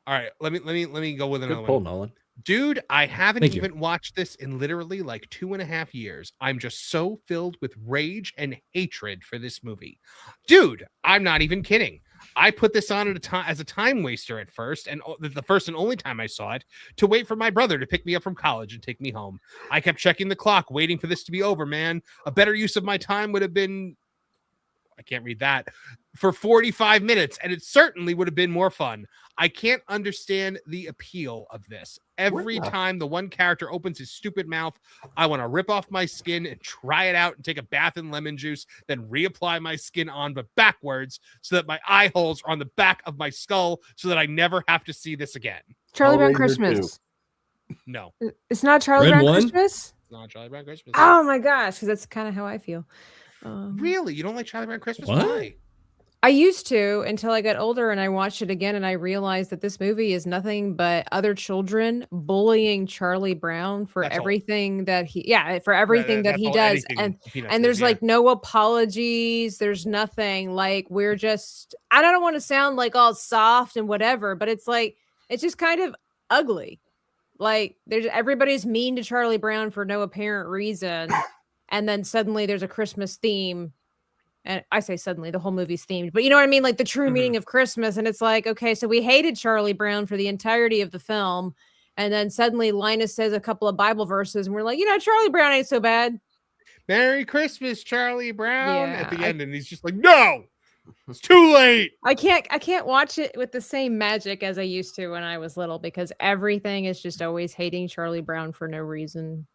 All right, let me go with another Good pull, one. Nolan. Dude, I haven't Thank you. even watched this in literally like 2.5 years. I'm just so filled with rage and hatred for this movie. Dude, I'm not even kidding. I put this on as a time waster at first, and the first and only time I saw it, to wait for my brother to pick me up from college and take me home. I kept checking the clock, waiting for this to be over, man. A better use of my time would have been, I can't read that, for 45 minutes, and it certainly would have been more fun. I can't understand the appeal of this. Every time the one character opens his stupid mouth, I want to rip off my skin and try it out and take a bath in lemon juice, then reapply my skin on, but backwards, so that my eye holes are on the back of my skull, so that I never have to see this again. Charlie Brown Christmas. No. It's not Charlie Red Brown one? Christmas? It's not Charlie Brown Christmas. Oh my gosh, because that's kind of how I feel. Really? You don't like Charlie Brown Christmas? What? Why? I used to until I got older and I watched it again and I realized that this movie is nothing but other children bullying Charlie Brown for That's all. everything that he for everything that that's he all does. anything Peanuts And there's is, yeah. like no apologies, there's nothing. Like we're just I don't want to sound like all soft and whatever, but it's like it's just kind of ugly. Like there's everybody's mean to Charlie Brown for no apparent reason. And then suddenly there's a Christmas theme. And I say suddenly, the whole movie's themed, but you know what I mean? Like the true meaning of Christmas. And it's like, okay, so we hated Charlie Brown for the entirety of the film. And then suddenly Linus says a couple of Bible verses and we're like, Charlie Brown ain't so bad. Merry Christmas, Charlie Brown, Yeah, at the end. And he's just like, no, it's too late. I can't watch it with the same magic as I used to when I was little because everything is just always hating Charlie Brown for no reason.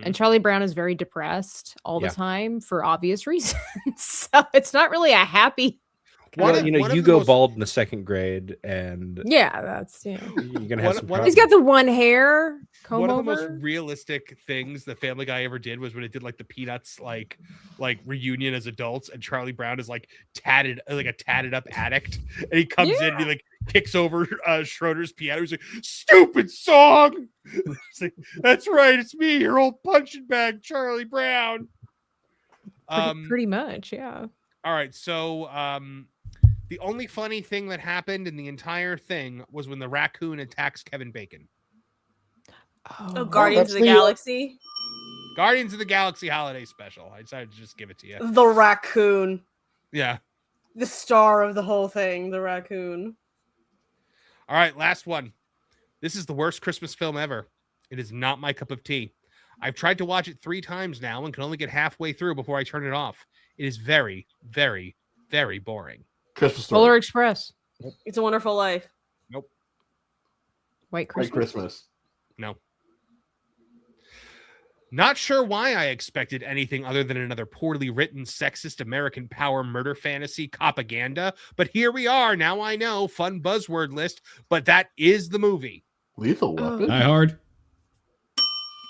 And Charlie Brown is very depressed all the time for obvious reasons. So it's not really a happy. Well, you go bald in the second grade, and that's you're gonna have some. He's got the one hair comb One of over. the most realistic things the Family Guy ever did was when it did like the Peanuts like reunion as adults, and Charlie Brown is like a tatted up addict, and he comes in and he like kicks over Schroeder's piano. He's like, "Stupid song." It's like, that's right, it's me, your old punching bag, Charlie Brown. Pretty much, yeah. All right, so the only funny thing that happened in the entire thing was when the raccoon attacks Kevin Bacon. Oh, Guardians of the Galaxy. Guardians of the Galaxy holiday special. I decided to just give it to you. The raccoon. Yeah. The star of the whole thing, the raccoon. All right, last one. This is the worst Christmas film ever. It is not my cup of tea. I've tried to watch it 3 times now and can only get halfway through before I turn it off. It is very, very, very boring. Christmas Story. Polar Express. Nope. It's a Wonderful Life. Nope. White Christmas. White Christmas. No. Not sure why I expected anything other than another poorly written, sexist American power murder fantasy propaganda, but here we are. Now I know, fun buzzword list, but that is the movie. Lethal Weapon. Die Hard.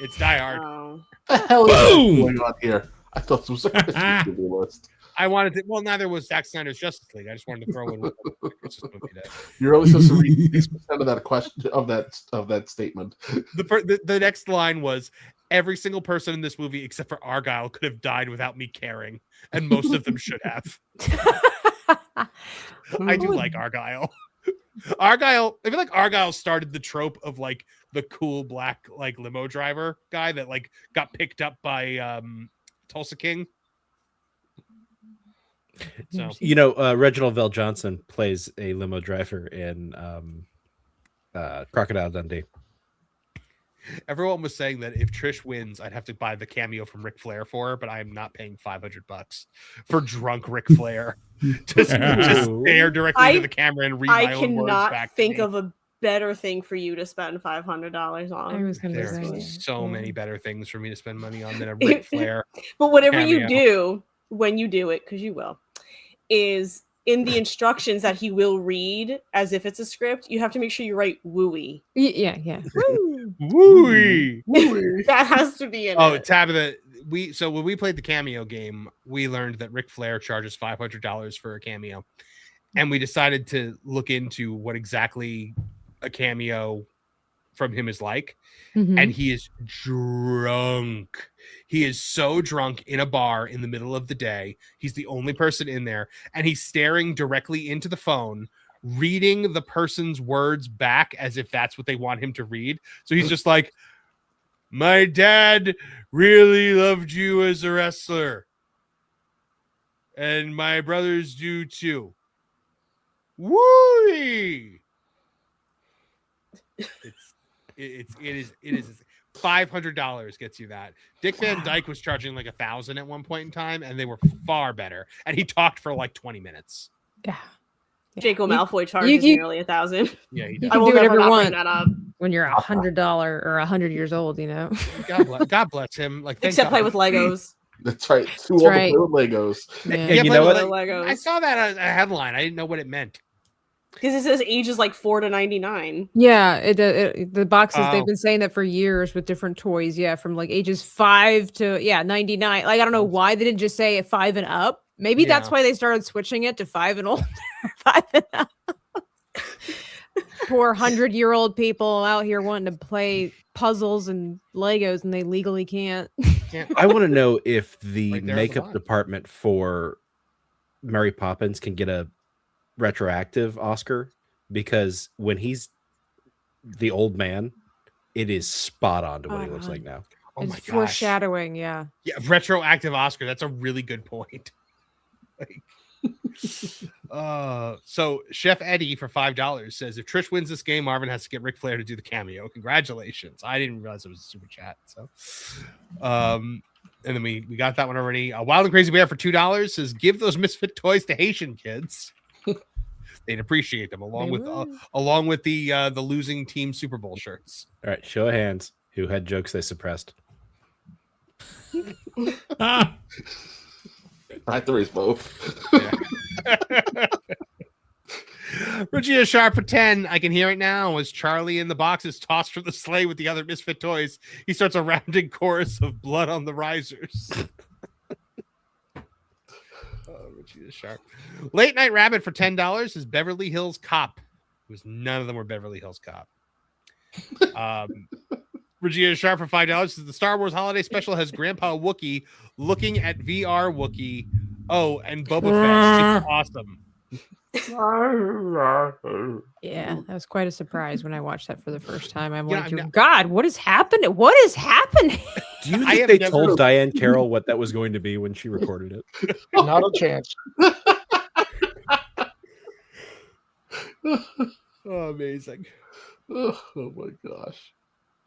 It's Die Hard. Oh. The hell is Boom! going on here? I thought this was a Christmas movie list. I wanted to. Well, neither was Zack Snyder's Justice League. I just wanted to throw in what the Christmas movie did. You're only supposed to read 6% of that question of that statement. The next line was, every single person in this movie except for Argyle could have died without me caring, and most of them should have. I do like Argyle. Argyle, I feel like Argyle started the trope of like the cool black like limo driver guy that like got picked up by Tulsa King. So Reginald Vell Johnson plays a limo driver in Crocodile Dundee. Everyone was saying that if Trish wins, I'd have to buy the cameo from Ric Flair for her, but I am not paying $500 for drunk Ric Flair to stare directly to the camera and read my own words back. I cannot think of a better thing for you to spend $500 on. I was going to say There's so many better things for me to spend money on than a Ric Flair. But whatever cameo. you do, when you do it, because you will, is in the instructions that he will read as if it's a script, you have to make sure you write wooey. Yeah. Wooey. That has to be in it. Oh, Tabitha, when we played the cameo game, we learned that Ric Flair charges $500 for a cameo. And we decided to look into what exactly a cameo from him is like. Mm-hmm. And he is drunk. He is so drunk in a bar in the middle of the day. He's the only person in there. And he's staring directly into the phone, reading the person's words back as if that's what they want him to read. So he's just like, my dad really loved you as a wrestler. And my brothers do too. Woo! It is $500 gets you that. Dick Van Dyke was charging like $1,000 at one point in time, and they were far better. And he talked for like 20 minutes. Yeah. Draco Malfoy charges nearly $1,000. Yeah, he You does. can do whatever you bring want that up. when you're $100 or 100 years old, God bless him. Like, thank Except God. play with Legos. That's right. That's right. Legos. Yeah, you know what? Legos. I saw that as a headline. I didn't know what it meant. Because it says ages like 4 to 99. Yeah, the boxes, Oh. they've been saying that for years with different toys. Yeah, from like ages 5 to 99. Like, I don't know why they didn't just say 5 and up. Maybe that's Yeah. why they started switching it to 5 and older. 5 and up. Poor 100-year-old people out here wanting to play puzzles and Legos, and they legally can't. I want to know if the Right there's the makeup line. department for Mary Poppins can get a retroactive Oscar, because when he's the old man, it is spot on to what he looks like now. Oh It's my gosh. foreshadowing, yeah. Yeah, retroactive Oscar. That's a really good point. So Chef Eddie for $5 says, if Trish wins this game, Marvin has to get Ric Flair to do the cameo. Congratulations. I didn't realize it was a super chat. So and then we got that one already. Wild and Crazy Bear for $2 says, give those misfit toys to Haitian kids. They'd appreciate them along with the losing team Super Bowl shirts. All right, show of hands. Who had jokes they suppressed? I have to raise both. Regina Sharp for 10. I can hear it now. As Charlie in the box is tossed from the sleigh with the other misfit toys, he starts a rounding chorus of blood on the risers. Regina Sharp. Late Night Rabbit for $10 is Beverly Hills Cop. Because none of them were Beverly Hills Cop. Regina Sharp for $5 says the Star Wars Holiday Special has Grandpa Wookiee looking at VR Wookiee. Oh, and Boba Fett. It's awesome. Yeah, that was quite a surprise when I watched that for the first time. I'm Yeah, like, I'm not- God, what is happening? What is happening? Do you I think have they never- told Diane Carroll what that was going to be when she recorded it? Not a chance. Oh, amazing. Oh my gosh.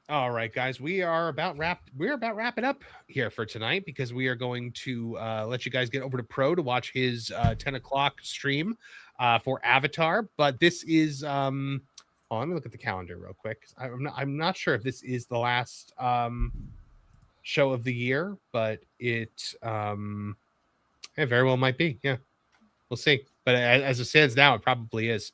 All right, guys, we're about wrapping up here for tonight, because we are going to let you guys get over to Pro to watch his 10 o'clock stream for Avatar. But this is let me look at the calendar real quick. I'm not sure if this is the last show of the year, but it very well might be. Yeah, we'll see. But as it stands now, it probably is.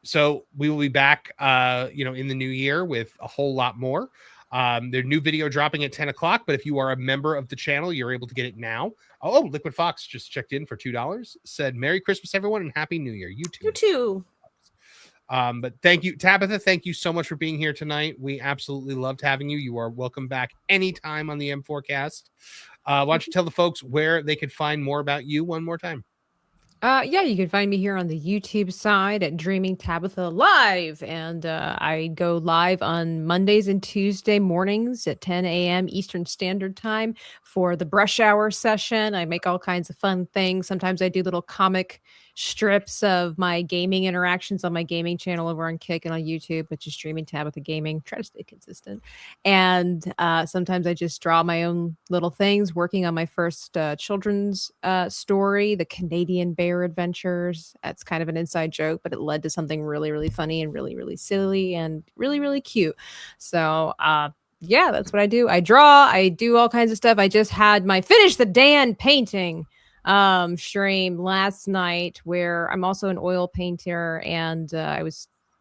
So we will be back, in the new year with a whole lot more. Their new video dropping at 10 o'clock, but if you are a member of the channel, you're able to get it now. Oh, Liquid Fox just checked in for $2. Said, Merry Christmas, everyone, and Happy New Year. You too. You too. But thank you, Tabitha. Thank you so much for being here tonight. We absolutely loved having you. You are welcome back anytime on the M4cast. Why don't you tell the folks where they could find more about you one more time? Yeah, you can find me here on the YouTube side at Dreaming Tabitha Live. And I go live on Mondays and Tuesday mornings at 10 a.m. Eastern Standard Time for the brush hour session. I make all kinds of fun things. Sometimes I do little comic strips of my gaming interactions on my gaming channel over on Kick and on YouTube, which is Dreaming Tabitha Gaming. Try to stay consistent. And sometimes I just draw my own little things, working on my first children's story, The Canadian Bear Adventures. That's kind of an inside joke, but it led to something really, really funny and really, really silly and really, really cute. So, yeah, that's what I do. I draw, I do all kinds of stuff. I just had my Finish the Dan painting stream last night, where I'm also an oil painter, and I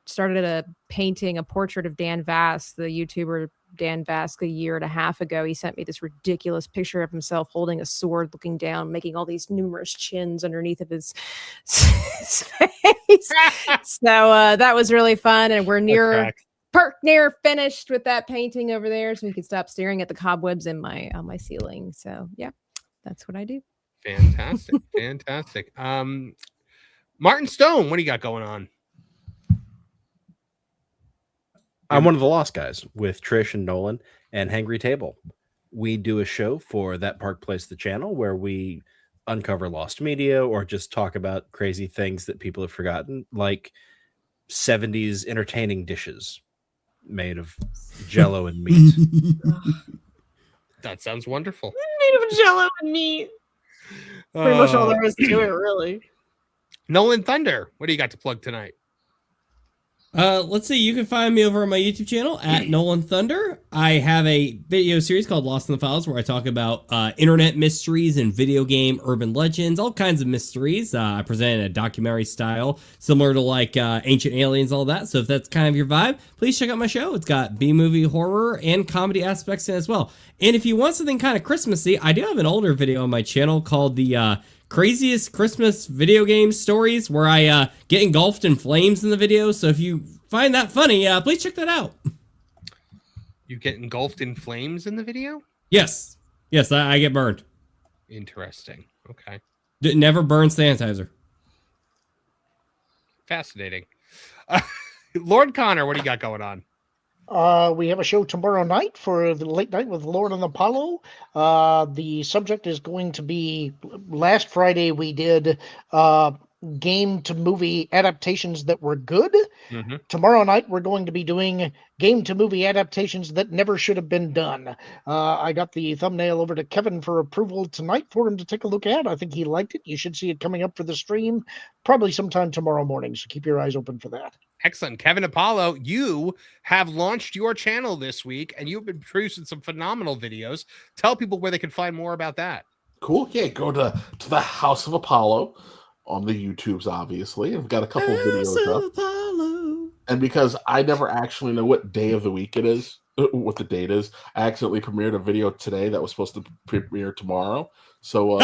started painting a portrait of Dan Vass, the YouTuber Dan Vass, a year and a half ago. He sent me this ridiculous picture of himself holding a sword, looking down, making all these numerous chins underneath of his face. So that was really fun, and we're near finished with that painting over there, so we can stop staring at the cobwebs in on my ceiling. So yeah, that's what I do. Fantastic. Martin Stone, what do you got going on? I'm one of the Lost Guys with Trish and Nolan and Hangry Table. We do a show for That Park Place, the channel, where we uncover lost media or just talk about crazy things that people have forgotten, like 70s entertaining dishes made of Jello and meat. That sounds wonderful. Made of Jello and meat. Pretty much all there is to it, really. Nolan Thunder, what do you got to plug tonight? Let's see. You can find me over on my YouTube channel at Nolan Thunder. I have a video series called Lost in the Files where I talk about internet mysteries and video game urban legends, all kinds of mysteries. I present in a documentary style, similar to like Ancient Aliens, all that. So if that's kind of your vibe, please check out my show. It's got B-movie horror and comedy aspects in it as well. And if you want something kind of Christmassy, I do have an older video on my channel called the Craziest Christmas Video Game Stories, where I get engulfed in flames in the video. So if you find that funny, please check that out. You get engulfed in flames in the video? Yes, I get burned. Interesting. Okay. Never burn sanitizer. Fascinating. Lorn Conner, what do you got going on? We have a show tomorrow night for the late night with Lorn and Apollo. The subject is going to be, last Friday we did game to movie adaptations that were good. Mm-hmm. Tomorrow night we're going to be doing game to movie adaptations that never should have been done. I got the thumbnail over to Kevin for approval tonight for him to take a look at. I think he liked it. You should see it coming up for the stream probably sometime tomorrow morning, so keep your eyes open for that. Excellent. Kevin Apollo, you have launched your channel this week, and you've been producing some phenomenal videos. Tell people where they can find more about that. Cool. Yeah, go to the House of Apollo on the YouTubes, obviously. I've got a couple of videos up. Apollo. And because I never actually know what day of the week it is, what the date is, I accidentally premiered a video today that was supposed to premiere tomorrow. So,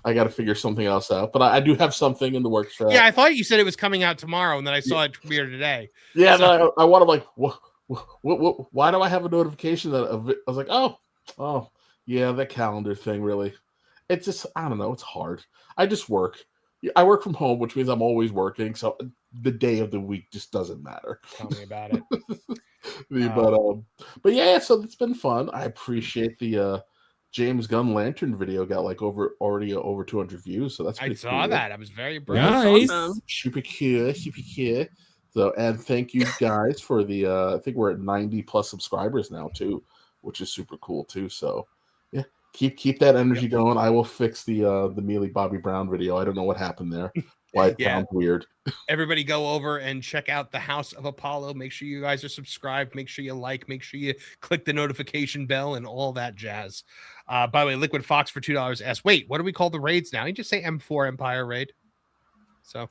I got to figure something else out. But I do have something in the works for that. Yeah, I thought you said it was coming out tomorrow, and then I saw it premiere today. Yeah, so. I want to like, why do I have a notification that I was like, oh, yeah, that calendar thing, really. It's just, I don't know, it's hard. I just work. I work from home, which means I'm always working. So the day of the week just doesn't matter. Tell me about it. But yeah, so it's been fun. I appreciate the James Gunn Lantern video got like already over 200 views, so that's pretty cool. I saw that. I was very impressed. Nice. Awesome. Super cute. So, and thank you guys for the I think we're at 90 plus subscribers now too, which is super cool too. So yeah, keep that energy going. I will fix the Mealy Bobby Brown video. I don't know what happened there. Why it sounds weird. Everybody go over and check out the House of Apollo. Make sure you guys are subscribed. Make sure you like. Make sure you click the notification bell and all that jazz. By the way, Liquid Fox for $2 asks, wait, what do we call the raids now? You just say M4 Empire Raid. So,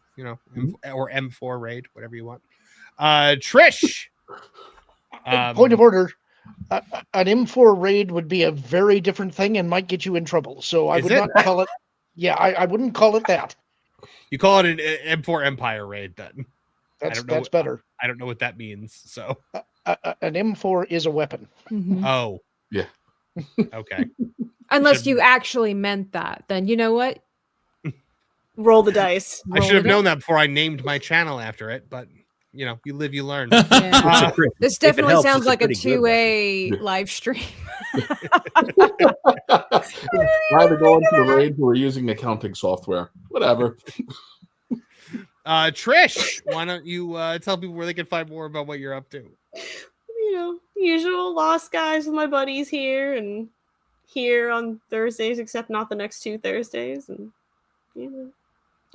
or M4 Raid, whatever you want. Trish. Point of order. An M4 raid would be a very different thing and might get you in trouble. So I Is would it? not call it. Yeah, I wouldn't call it that. You call it an M4 Empire raid then. That's better. I don't know what that means. So an M4 is a weapon. Mhm. Oh, yeah. Okay. Unless you actually meant that, then you know what? Roll the dice. I should have known that before I named my channel after it, but you know, you live, you learn. Yeah. This definitely helps, sounds it's a like a pretty good two-way live stream. Either going to the raid or we're using accounting software. Whatever. Trish, why don't you tell people where they can find more about what you're up to? You know, usual Lost Guys with my buddies here and here on Thursdays, except not the next 2 Thursdays. And you know,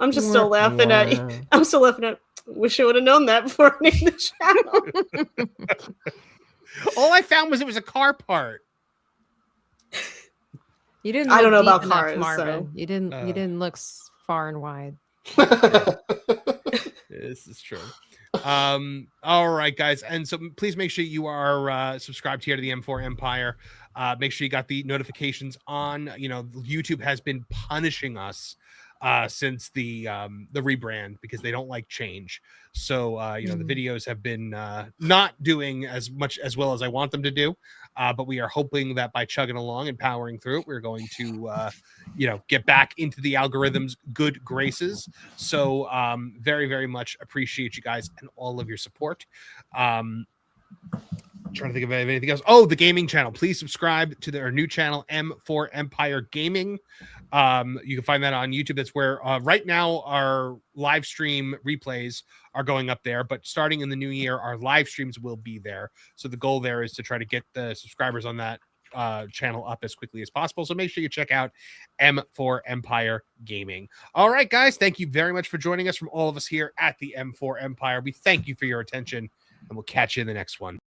I'm just still laughing at you. I'm still laughing at. Wish I would have known that before I named the channel. All I found was it was a car part. You didn't. I don't know look about deep enough, cars, Marvin. so- You didn't. You didn't look far and wide. This is true. All right, guys, and so please make sure you are subscribed here to the M4 Empire. Make sure you got the notifications on. You know, YouTube has been punishing us since the rebrand because they don't like change. So you know, the videos have been not doing as well as I want them to do. But we are hoping that by chugging along and powering through it, we're going to you know, get back into the algorithm's good graces. So very, very much appreciate you guys and all of your support. Trying to think of anything else. Oh, the gaming channel. Please subscribe to their new channel, M4 Empire Gaming. You can find that on YouTube. That's where right now our live stream replays are going up there, but starting in the new year, our live streams will be there. So the goal there is to try to get the subscribers on that channel up as quickly as possible. So make sure you check out M4 Empire Gaming. All right, guys, thank you very much for joining us from all of us here at the M4 Empire. We thank you for your attention, and we'll catch you in the next one.